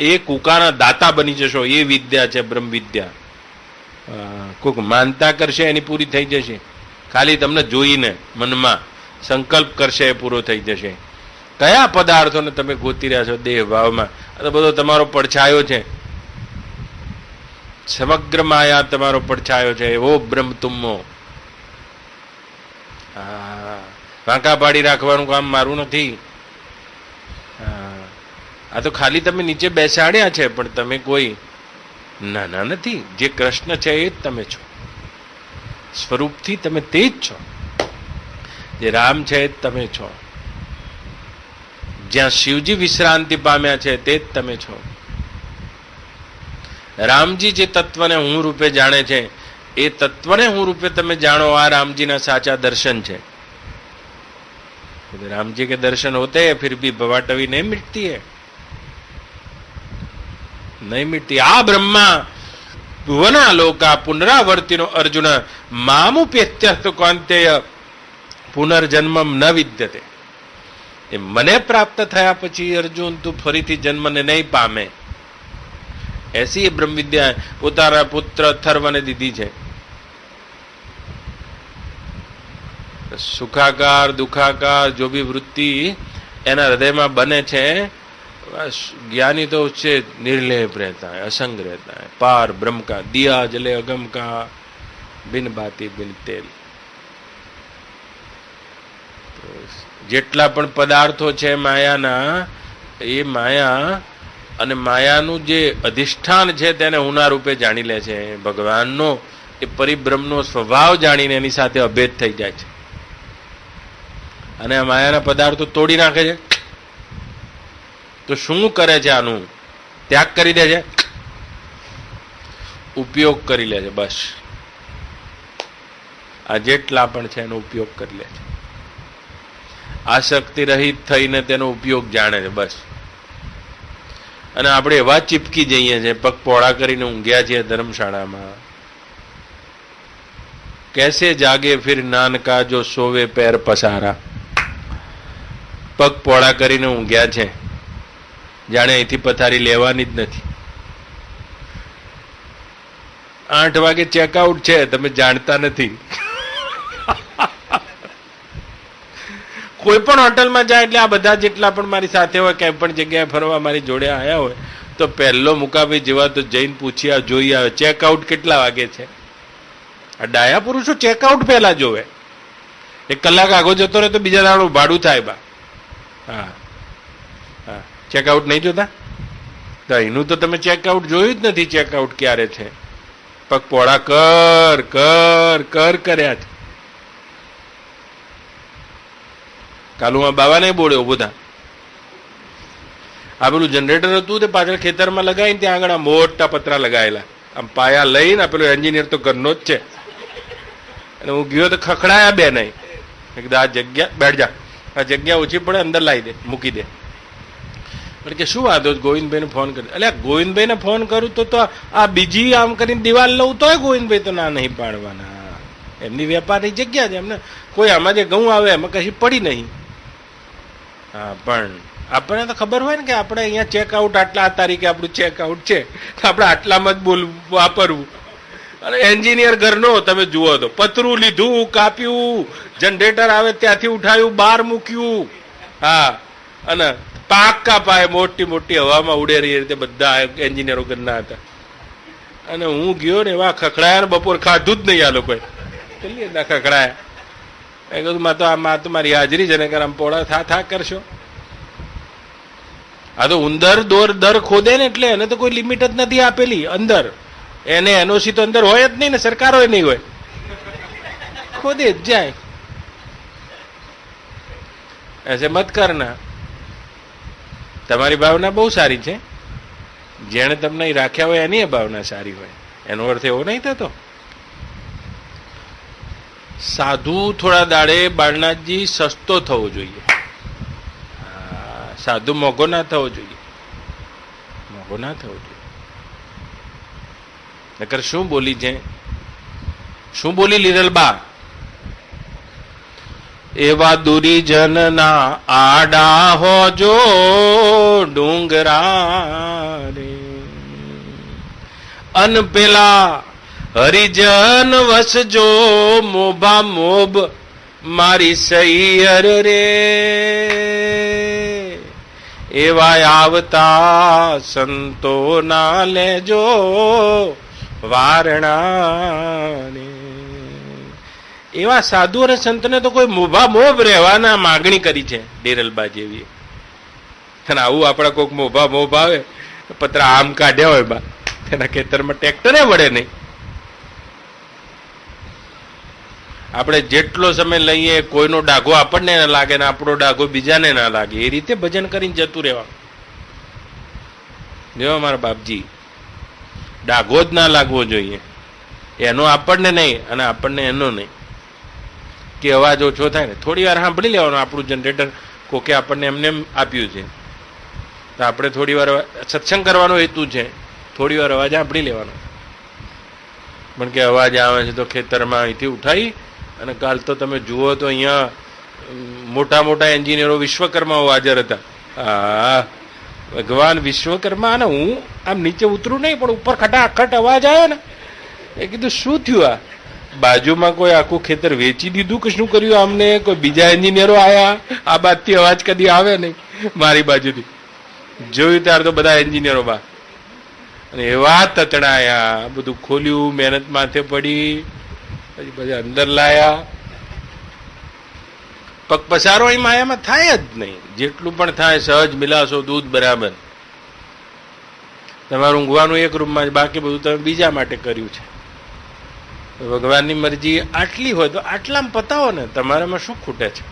[SPEAKER 1] એ કુકાના દાતા બની જશો. એ વિદ્યા છે બ્રહ્મ વિદ્યા. કોક માનતા કરશે એની પૂરી થઈ જશે. ખાલી તમને જોઈને મનમાં સંકલ્પ કરશે એ પૂરો થઈ જશે. કયા પદાર્થોને તમે ગોતી રહ્યા છો દેહ ભાવમાં? આ તો બધો તમારો પડછાયો છે. સમગ્ર માયા તમારો પડછાયો છે. એવો બ્રહ્મ તુમ્મો. વાંકા પાડી રાખવાનું કામ મારું નથી. આ તો ખાલી તમે નીચે બેસાડ્યા છે, પણ તમે કોઈ નાના નથી. જે કૃષ્ણ છે એ જ તમે છો. સ્વરૂપથી તમે તે જ છો. જે રામ છે એ જ તમે છો. જ્યાં શિવજી વિશ્રાંતિ પામ્યા છે તે જ તમે છો. રામજી જે તત્વને હું રૂપે જાણે છે એ તત્વને હું રૂપે તમે જાણો. આ રાमजी ના સાચા દર્શન છે. रामजी के दर्शन होते हैं फिर भी भवाटवी नहीं मिटती है, नहीं मिटती. आ ब्रह्मा भुवनालोका पुनरावर्तिनो अर्जुन मामुप्यत्यर्थ कौन्तेय पुनर्जन्मम न विद्यते. એ મને પ્રાપ્ત થયા પછી અર્જુન તું ફરીથી જન્મને નહીં પામે. એસી બ્રહ્મ વિદ્યા પોતાના પુત્ર અથર્વને દીધી છે. સુખાકાર દુખાકાર જો भी વૃત્તિ એના હૃદયમાં બને છે, ज्ञानी तो उससे निर्लेप रहता है, असंग रहता है. पार ब्रह्म का दिया जले अगम का बिन बाती बिन तेल. જેટલા પણ પદાર્થો છે માયાના, એ માયા અને માયાનું જે અધિષ્ઠાન છે તેને ઉના રૂપે જાણી લે છે. ભગવાનનો એ પરિબ્રહ્મનો સ્વભાવ જાણીને એની સાથે અભેદ થઈ જાય છે. અને આ માયાના પદાર્થો તોડી નાખે છે. તો શું કરે છે? આનું ત્યાગ કરી દે છે, ઉપયોગ કરી લે છે. બસ આ જેટલા પણ છે એનો ઉપયોગ કરી લે છે. આસક્તિ રહિત થઈને તેનો ઉપયોગ જાણે છે. બસ. અને આપણે એવા ચીપકી જઈએ છીએ, પગ પોળા કરીને ઊંઘ્યા છીએ ધર્મશાળામાં. कैसे जागे फिर नानका जो सोवे पैर पसारा. પગ પોળા કરીને ઊંઘ્યા છે, જાણે અહીંથી પથારી લેવાની જ નથી. 8 વાગે ચેકઆઉટ છે, તમે જાણતા નથી. કોઈ પણ હોટલમાં જાય એટલે આ બધા જેટલા પણ મારી સાથે હોય, ક્યાંય પણ જગ્યાએ ફરવા મારી જોડે આવ્યા હોય, તો પહેલો મુકાભાઈ જેવા તો જઈને પૂછી આવે, જોઈ આવે ચેકઆઉટ કેટલા વાગે છે. આ ડાયા પુરુષો ચેકઆઉટ પહેલા જોવે. 1 કલાક આગો જતો રહે તો બીજા દાડો ભાડું થાય બા. હા હા, ચેકઆઉટ નહીં જોતા? તો એનું તો તમે ચેકઆઉટ જોયું જ નથી. ચેકઆઉટ ક્યારે છે? પગ પોળા કર કર કર કર્યા છે. કાલુમાં બાવાને બોલ્યો બધા. આ પેલું જનરેટર હતું તે પાછળ ખેતરમાં લગાવીને ત્યાં આગળ મોટા પતરા લગાવેલા, આમ પાયા લઈને. પેલો એન્જિનિયર તો ઘરનો જ છે. અને હું ગયો તો ખખડાયા બે નહીં. એકદમ આ જગ્યા બેઠ જા, આ જગ્યા ઓછી પડે, અંદર લાવી દે, મૂકી દે. એટલે કે શું વાંધો? ગોવિંદભાઈને ફોન કરી. એટલે ગોવિંદભાઈને ફોન કરું તો આ બીજી આમ કરીને દિવાલ લઉં તોય ગોવિંદભાઈ તો ના નહીં પાડવાના. એમની વેપારની જગ્યા છે, એમને કોઈ આમાં જે ઘઉં આવે એમાં કશી પડી નહીં. હા, પણ આપણને તો ખબર હોય ને કે આપણે અહીંયા ચેકઆઉટ આટલા આ તારીખે આપણું ચેકઆઉટ છે, તો આપણે આટલામાં જ વાપરવું. અને એન્જિનિયર ઘરનો તમે જુઓ તો પતરું લીધું, કાપ્યું, જનરેટર આવે ત્યાંથી ઉઠાયું, બહાર મૂક્યું. હા, અને પાક્કા પાયે મોટી મોટી હવામાં ઉડે રહી રીતે બધા એન્જિનિયરો ઘરના હતા. અને હું ગયો ને એવા ખખડાયા, બપોર ખાધું જ નહીં આ લોકોએ. કેટલી ના ખખડાયા. એ કીધું માં તો આમાં તો મારી હાજરી છે ને કે આમ પોળા થા કરશો. આ તો ઉંદર દર ખોદે ને એટલે એને તો કોઈ લિમિટ જ નથી આપેલી અંદર. એને એનઓસી તો અંદર હોય જ નહીં ને, સરકારો નહીં હોય, ખોદે જ જાય. એસે મત કરના. તમારી ભાવના બહુ સારી છે, જેણે તમને રાખ્યા હોય એની ભાવના સારી હોય. એનો અર્થ એવો નહીં થતો. સાધુ થોડા દાડે બાળનાથજી સસ્તો થવો જોઈએ. સાધુ મોંઘો ના થવો જોઈએ, મોંઘો ના થવો જોઈએ. નકર શું બોલી છે, શું બોલી લીરલબા? એવા દુરીજનના આડા હોજો ડુંગરા રે, અન પેલા હરિજન વસજો મોભા મોભ મારી સૈયર રે, એવા આવતા સંતો ના લેજો વારણા રે. એવા સાધુ અને સંતને તો કોઈ મોભા મોભ રહેવાના માગણી કરી છે ડેરલબા જેવી. અને આવું આપણા કોઈક મોભા મોભ આવે, પતરા આમ કાઢ્યા હોય બા, તેના ખેતરમાં ટ્રેક્ટરે વળે નહીં. આપણે જેટલો સમય લઈએ કોઈનો ડાઘો આપણને ના લાગે ને આપણો ડાઘો બીજાને ના લાગે, એ રીતે ભજન કરીને જતું રહેવાનું. જો મારા બાપજી, ડાઘો જ ના લાગવો જોઈએ, એનો આપણને નહીં અને આપણને એનો નહીં. કે અવાજ ઓછો થાય ને થોડી વાર સાંભળી લેવાનો. આપણું જનરેટર કોકે આપણને એમને એમ આપ્યું છે તો આપણે થોડી વાર સત્સંગ કરવાનો હેતુ છે, થોડી વાર અવાજ સાંભળી લેવાનો. પણ કે અવાજ આવે છે તો ખેતરમાં અહીંથી ઉઠાવી, અને કાલ તો તમે જુઓ તો અહીંયા મોટા મોટા એન્જિનિયરો વિશ્વકર્માઓ હાજર હતા. હા, ભગવાન વિશ્વકર્મા. અને હું આમ નીચે ઉતરું નહીં, પણ ઉપર ખટાખટ અવાજ આવ્યો ને, એ કીધું શું થયું? આ બાજુમાં કોઈ આખું ખેતર વેચી દીધું કે શું કર્યું? આમને કોઈ બીજા એન્જિનિયરો આયા? આ બાજુથી અવાજ કદી આવે નહીં, મારી બાજુથી જોયું ત્યારે તો બધા એન્જિનિયરો બા. અને એવા તતડાયા, બધું ખોલ્યું, મહેનત માથે પડી, પછી બધા અંદર લાયા. પગ પસારો અહીં માયામાં થાય જ નહીં. જેટલું પણ થાય સહજ મિલાશો દૂધ બરાબર. તમારું ઊંઘવાનું એક રૂમમાં જ, બાકી બધું તમે બીજા માટે કર્યું છે. ભગવાનની મરજી આટલી હોય તો આટલામાં પતાવો ને, તમારામાં શું ખૂટે છે?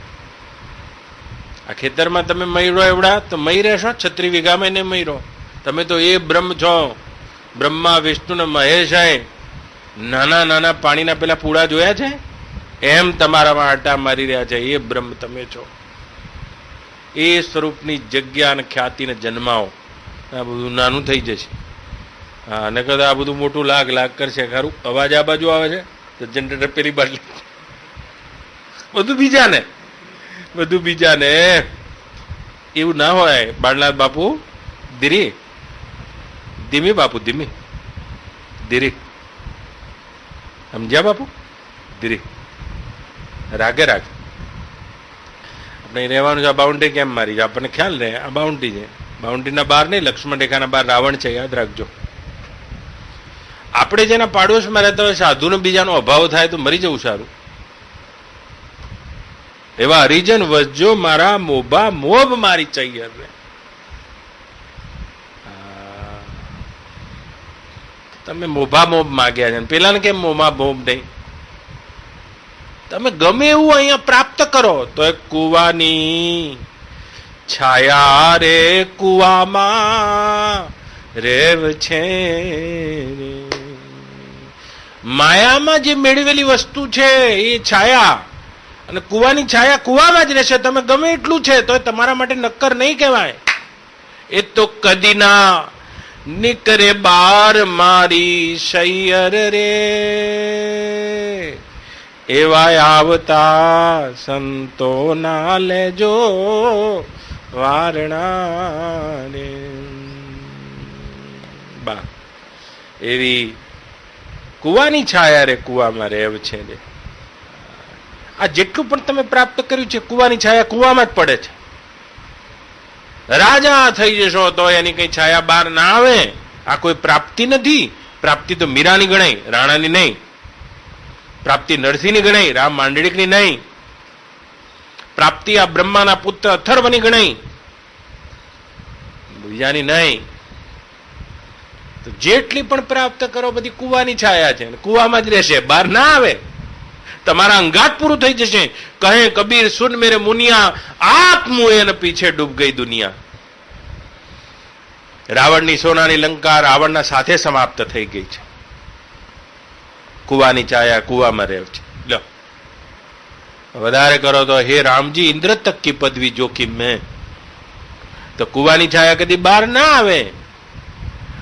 [SPEAKER 1] આ ખેતરમાં તમે મયરો એવડા તો મય રહેશો, 36 વીઘામાં ને મયરો. તમે તો એ બ્રહ્મ છો, બ્રહ્મા વિષ્ણુ ને મહેશ. નાના નાના પાણીના પેલા પૂળા જોયા છે, એમ તમારામાં આટા મારી રહ્યા છે. એ બ્રહ્મ તમે છો. એ સ્વરૂપની જગ્યા અને ખ્યાતિને જન્માવો, આ બધું નાનું થઈ જશે. હા, અને કદાચ આ બધું મોટું લાગ કરશે. ખરું અવાજ આ બાજુ આવે છે તો જનરેટર પેલી બાજુ, બધું બીજાને. એવું ના હોય. બાળનાથ બાપુ ધીમી બાપુ ધીરી સમજ્યા બાપુ? ધીરી રાગે આપણે રહેવાનું છે. આ બાઉન્ડ્રી કેમ મારી છે આપણને ખ્યાલ રહે. આ બાઉન્ડ્રી છે, બાઉન્ડ્રીના બહાર નહીં, લક્ષ્મણ રેખાના બહાર રાવણ છે, યાદ રાખજો. આપણે જેના પાડોશમાં રહેતા હોય, સાધુનો બીજાનો અભાવ થાય તો મરી જવું સારું. એવા હરિજન વસજો મારા મોભા મોભ મારી ચૈયર રે. તમે મોભા મોભ માગ્યા છે, પેલાને કેમ મોભા મોભ નહીં? તમે ગમે એવું અહીંયા પ્રાપ્ત કરો તો એક કુવાની છાયા રે, કુવામાં રેવ છે. માયામાં જે મેળવેલી વસ્તુ છે એ છાયા, અને કુવાની છાયા કુવામાં જ રહેશે. તમે ગમે એટલું છે તો તમારા માટે નક્કર નહીં કહેવાય. એ તો કદી ના નીકળે બાર મારી સૈયર રે, એવા આવતા સંતો ના લેજો વારણા રે. બા એવી કુવાની છાયા રે, કુવામાં રેવ છે રે. આ જેટલું પણ તમે પ્રાપ્ત કર્યું છે, કુવાની છાયા કુવામાં જ પડે છે. રાજા થઈ જશો તો એની કઈ છાયા બહાર ના આવે. આ કોઈ પ્રાપ્તિ નથી. પ્રાપ્તિ તો મીરાની ગણાય, રાણાની નહીં. પ્રાપ્તિ નરસિંહની ગણાય, રામ માંડલિકની નહીં. પ્રાપ્તિ આ બ્રહ્માના પુત્ર અથર્વની ગણાય, બીજાની નહીં. તો જેટલી પણ પ્રાપ્ત કરો બધી કુવાની છાયા છે, કુવામાં જ રહેશે, બહાર ના આવે. તમારા અંગાત પૂરું થઈ જશે. કહે કબીર સુન મેરે મુનિયા, આપ મુએ ન પીછે ડૂબ ગઈ દુનિયા. રાવણની સોનાની લંકા રાવણના સાથે સમાપ્ત થઈ ગઈ છે. કુવાની છાયા કુવામાં રહે છે. લો વધારે કરો તો હે રામજી ઇન્દ્ર તક કી પદવી જોખિમ મેં. તો કુવાની છાયા કદી બહાર ના આવે.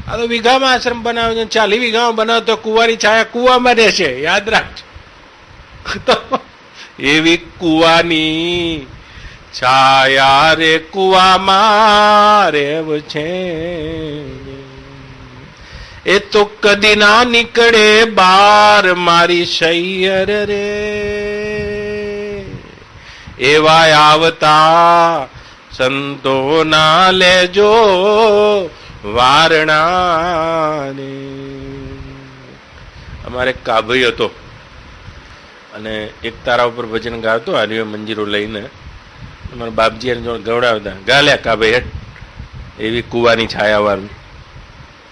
[SPEAKER 1] આ તો વીઘામાં આશ્રમ બનાવે છે, 40 વીઘામાં બનાવે તો કુવાની છાયા કુવામાં રહેશે, યાદ રાખજો. તો એવી કુવાની છાયા રે કુવામાં રેવ છે, એ તો કદી ના નીકળે બાર મારી સૈયર રે. એવા આવતા સંતો ના લેજો વારણા ને. અમારે કાભઈ હતો અને એક તારા ઉપર ભજન ગાતો, હારીઓ મંજીરો લઈને અમારા બાપજી એને ગવડાવતા, ગાલ્યા કાભઈ હેઠ. એવી કુવાની છાયા વાળું,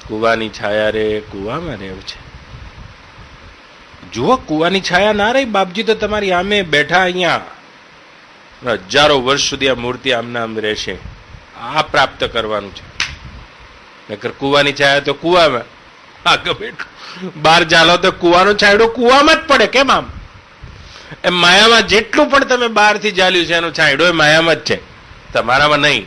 [SPEAKER 1] કુવાની છાયા રે કુવામાં રહેવું છે. જુઓ કુવાની છાયા ના રહી, બાપજી તો તમારી આમે બેઠા અહીંયા, હજારો વર્ષ સુધી આ મૂર્તિ આમના આમ રહેશે. આ પ્રાપ્ત કરવાનું છે. નકર કુવાની છાયા તો કુવામાં, બહાર ચાલો તો કુવાનો છાંયડો કુવામાં જ પડે. કેમ આમ? એમ માયામાં જેટલું પણ તમે બહારથી ચાલ્યું છે એનો છાંયડો એ માયામાં જ છે, તમારામાં નહીં.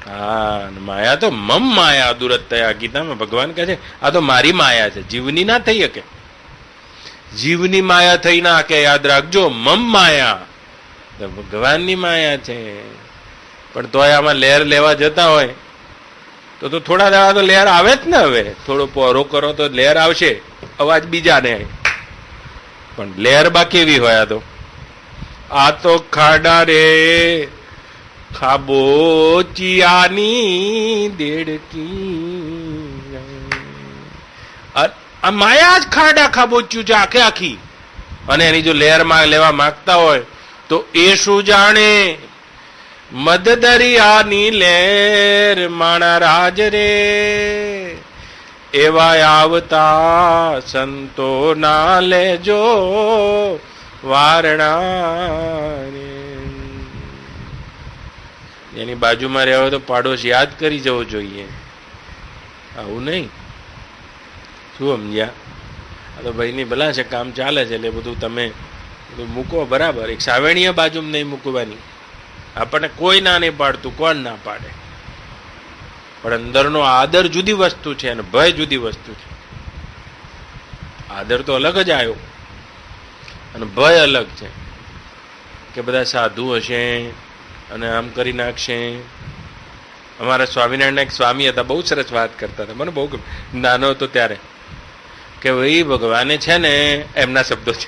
[SPEAKER 1] હા, માયા તો મમ માયા અદુરત થયા. ગીતામાં ભગવાન કહે છે આ તો મારી માયા છે, જીવની ના થઈ શકે. જીવની માયા થઈ ના કે, યાદ રાખજો, મમ માયા તો ભગવાનની માયા છે. પણ તોય આમાં લહેર લેવા જતા હોય તો થોડા દાડા તો લહેર આવે જ ને. હવે થોડો પહોરો કરો તો લહેર આવશે, અવાજ બીજાને. પણ લહેર બા કેવી હોય? આ તો ખાડા રે ખાબોચિયાની દેડકી. આ માયા જ ખાડા ખાબોચ્યું છે આખે આખી. અને એની જો લહેર લેવા માંગતા હોય તો એ શું જાણે? મદ દરિયાની લહેર માણા રાજ રે. એવા આવતા સંતો ના લેજો વારણા રે. એની બાજુમાં રહેવા તો પાડોશ યાદ કરી જવો જોઈએ, આવું નહીં. શું સમજ્યા? આ તો ભાઈની ભલા છે, કામ ચાલે છે એટલે બધું તમે બધું મૂકો બરાબર. એક સાવેણીય બાજુમાં નહીં મૂકવાની. આપણને કોઈ ના નહીં પાડતું, કોણ ના પાડે? પણ અંદરનો આદર જુદી વસ્તુ છે અને ભય જુદી વસ્તુ છે. આદર તો અલગ જ આવ્યો અને ભય અલગ છે કે બધા સાધુ હશે અને આમ કરી નાખશે. અમારા સ્વામિનારાયણ એક સ્વામી હતા, બહુ સરસ વાત કરતા હતા, મને બહુ નાનો હતો ત્યારે, કે ભાઈ ભગવાને છે ને, એમના શબ્દો છે,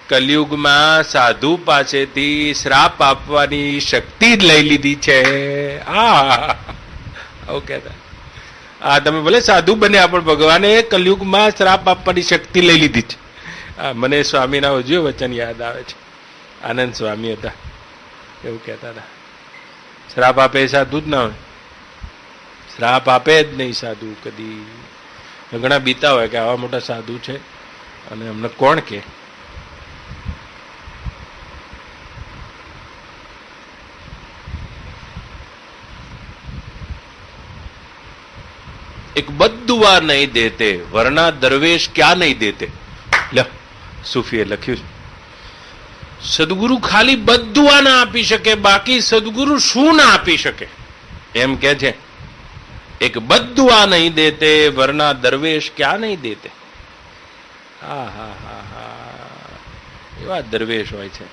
[SPEAKER 1] કલયુગમાં સાધુ પાસેથી શ્રાપ આપવાની શક્તિ જ લઈ લીધી છે. આવું કહેતા. આ તમે ભલે સાધુ બન્યા પણ ભગવાને કલયુગમાં શ્રાપ આપવાની શક્તિ લઈ લીધી છે. મને સ્વામીના હજુ વચન યાદ આવે છે. આનંદ સ્વામી હતા, એવું કહેતા હતા. શ્રાપ આપે એ સાધુ જ ના હોય, શ્રાપ આપે જ નહીં સાધુ કદી. ઘણા બીતા હોય કે આવા મોટા સાધુ છે અને અમને કોણ કે. એક બદ્દુઆ નહીં દેતે વરના દરવેશ ક્યાં નહીં દેતે. સૂફીએ લખ્યું છે, સદગુરુ ખાલી બદ્દુઆ ના આપી શકે, બાકી સદગુરુ શું ના આપી શકે. એમ કે છે, એક બદ્દુઆ નહીં દેતે વરના દરવેશ ક્યાં નહીં દેતે. હા હા હા હા, એવા દરવેશ હોય છે,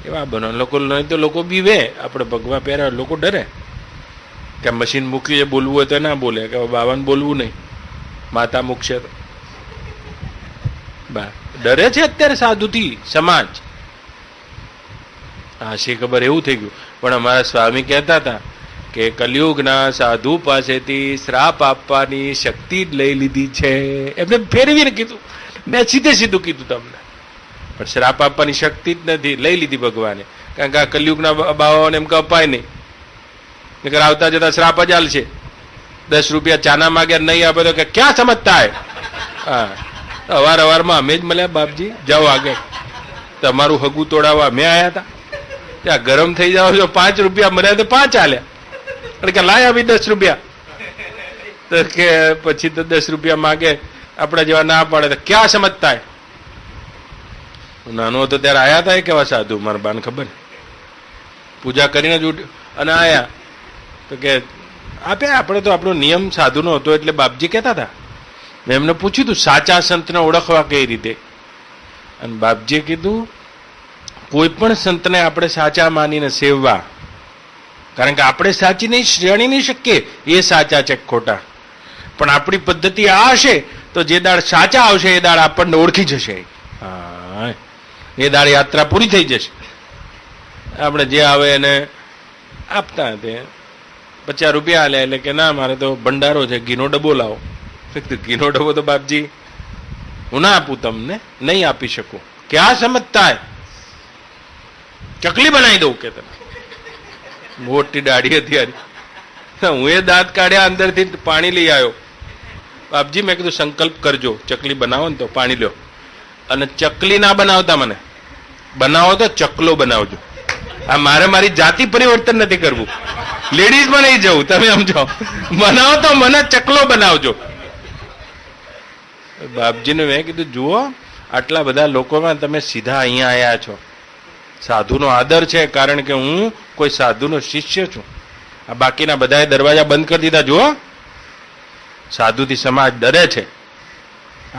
[SPEAKER 1] એવા બનો. લોકો નહીં તો લોકો બીવે. આપણે ભગવા પહેર્યા લોકો ડરે કે મશીન મૂકી છે, બોલવું હોય તો ના બોલે, કે બાબાને બોલવું નહીં, માતા મૂકશે તો. ડરે છે અત્યારે સાધુથી સમાજ. હા, શી ખબર એવું થઈ ગયું. પણ અમારા સ્વામી કહેતા હતા કે કલયુગના સાધુ પાસેથી શ્રાપ આપવાની શક્તિ જ લઈ લીધી છે. એમને ફેરવીને કીધું, મેં સીધે સીધું કીધું તમને. પણ શ્રાપ આપવાની શક્તિ જ નથી, લઈ લીધી ભગવાને. કારણ કે આ કલયુગના બાવાઓને એમ કપાય નહીં, નકર આવતા જતા શ્રાપ જ આલશે. 10 રૂપિયા ચાના માગ્યા નહીં આપે તો કે ક્યાં સમજતા હે. હા, અવારવારમાં અમે જ મળ્યા, બાપજી જાઓ આગળ, તમારું હગું તોડાવવા અમે આવ્યા હતા. ત્યાં ગરમ થઈ જાવ છો, 5 રૂપિયા મળ્યા તો 5 આલ્યા. અને કે લાયા બી 10 રૂપિયા. તો કે પછી તો 10 રૂપિયા માગે, આપણા જેવા ના પાડે તો ક્યાં સમજતા હે. નાનો હતો ત્યારે આયા હતા કેવા સાધુ, મારા બાને ખબર, પૂજા કરીને જ ઉઠ્યો અને આયા તો કે આપ્યા. આપણે તો આપણો નિયમ સાધુનો હતો એટલે બાપજી કહેતા હતા. મેં એમને પૂછ્યું હતું સાચા સંતને ઓળખવા કઈ રીતે, અને બાપજીએ કીધું કોઈ પણ સંતને આપણે સાચા માનીને સેવવા, કારણ કે આપણે સાચી નહીં જાણી નહીં શકીએ એ સાચા છે ખોટા, પણ આપણી પદ્ધતિ આ હશે તો જે દાડ સાચા આવશે એ દાડ આપણને ઓળખી જશે. હા, એ દાડ યાત્રા પૂરી થઈ જશે. આપણે જે આવે એને આપતા તે 50 રૂપિયા આલ્યા એટલે કે ના મારે તો ભંડારો છે, ઘીનો ડબ્બો લાવો. ઘીનો ડબ્બો તો બાપજી હું ના આપું, તમને નહીં આપી શકું. ક્યાં સમજતા હે, ચકલી બનાવી દઉં કે તમે. મોટી દાઢી હતી યાર. હું એ દાંત કાઢ્યા, અંદરથી પાણી લઈ આવ્યો. બાપજી મેં કીધું સંકલ્પ કરજો, ચકલી બનાવો ને તો પાણી લ્યો, અને ચકલી ના બનાવતા મને, બનાવો તો ચકલો બનાવજો. આ મારે મારી જાતિ પરિવર્તન નથી કરવું, લેડીઝમાં નહીં જવું, તમે સમજો. બનાવો તો મને ચકલો બનાવજો. બાપજીને મેં કીધું જુઓ આટલા બધા લોકોમાં તમે સીધા અહીંયા આવ્યા છો. સાધુનો આદર છે કારણ કે હું કોઈ સાધુનો શિષ્ય છું. આ બાકીના બધાએ દરવાજા બંધ કરી દીધા. જુઓ સાધુથી સમાજ ડરે છે.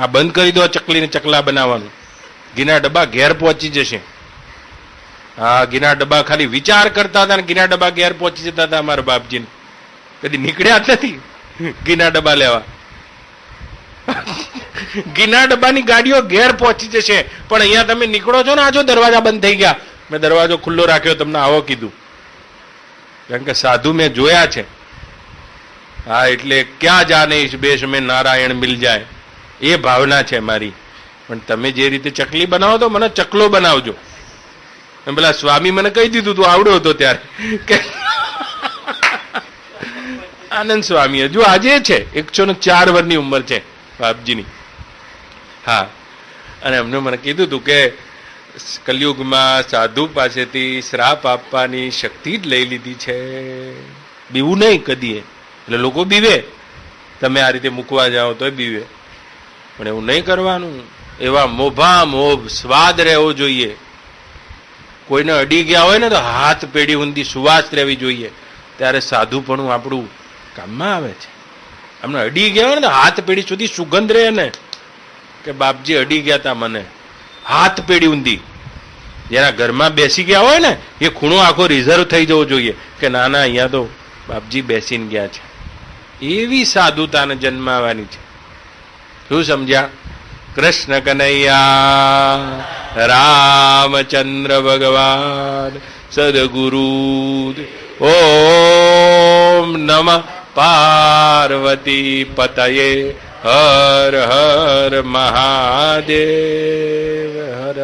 [SPEAKER 1] આ બંધ કરી દો ચકલીને ચકલા બનાવવાનું. ઘીના ડબ્બા ઘેર પહોંચી જશે. હા, ઘીના ડબ્બા ખાલી વિચાર કરતા હતા ને ઘીના ડબ્બા ઘેર પહોંચી જતા હતા. અમારા બાપજીને કદી નીકળ્યા જ નથી ઘીના ડબ્બા લેવા. ઘીના ડબ્બાની ગાડીઓ ઘેર પહોંચી જશે, પણ અહીંયા તમે નીકળો છો ને, આ જો દરવાજા બંધ થઈ ગયા. મેં દરવાજો ખુલ્લો રાખ્યો, તમને આવો કીધું, કારણ કે સાધુ મેં જોયા છે. હા, એટલે ક્યાં જાને ઇસ બેશ મેં નારાયણ મિલ જાય, એ ભાવના છે મારી. પણ તમે જે રીતે ચકલી બનાવો તો મને ચકલો બનાવજો. પેલા સ્વામી મને કહી દીધું તું, આવડો હતો ત્યારે કે આનંદ સ્વામી હજુ આજે છે, 104 વર્ષની ઉંમર છે બાપજીની. હા, અને એમને મને કીધું હતું કે કલયુગમાં સાધુ પાસેથી શ્રાપ આપવાની શક્તિ જ લઈ લીધી છે, બીવું નહીં કદી. એટલે લોકો બીવે, તમે આ રીતે મૂકવા જાઓ તો બીવે, પણ એવું નહીં કરવાનું. એવા મોભા મોભ સ્વાદ રહેવો જોઈએ. કોઈને અડી ગયા હોય ને તો હાથ પેઢી ઊંધી સુવાસ રહેવી જોઈએ, ત્યારે સાધુપણું આપણું કામમાં આવે છે. અમને અડી ગયા હોય ને તો હાથ પેઢી સુધી સુગંધ રહે ને, કે બાપજી અડી ગયા તા મને. હાથ પેઢી ઊંધી જેના ઘરમાં બેસી ગયા હોય ને, એ ખૂણો આખો રિઝર્વ થઈ જવો જોઈએ કે ના ના અહીંયા તો બાપજી બેસીને ગયા છે. એવી સાધુતાને જન્માવાની છે. શું સમજ્યા? કૃષ્ણ કનૈયા રામચંદ્ર ભગવાન સદગુરુ. ઓમ નમઃ પાર્વતી પતયે હર હર મહાદેવ હર.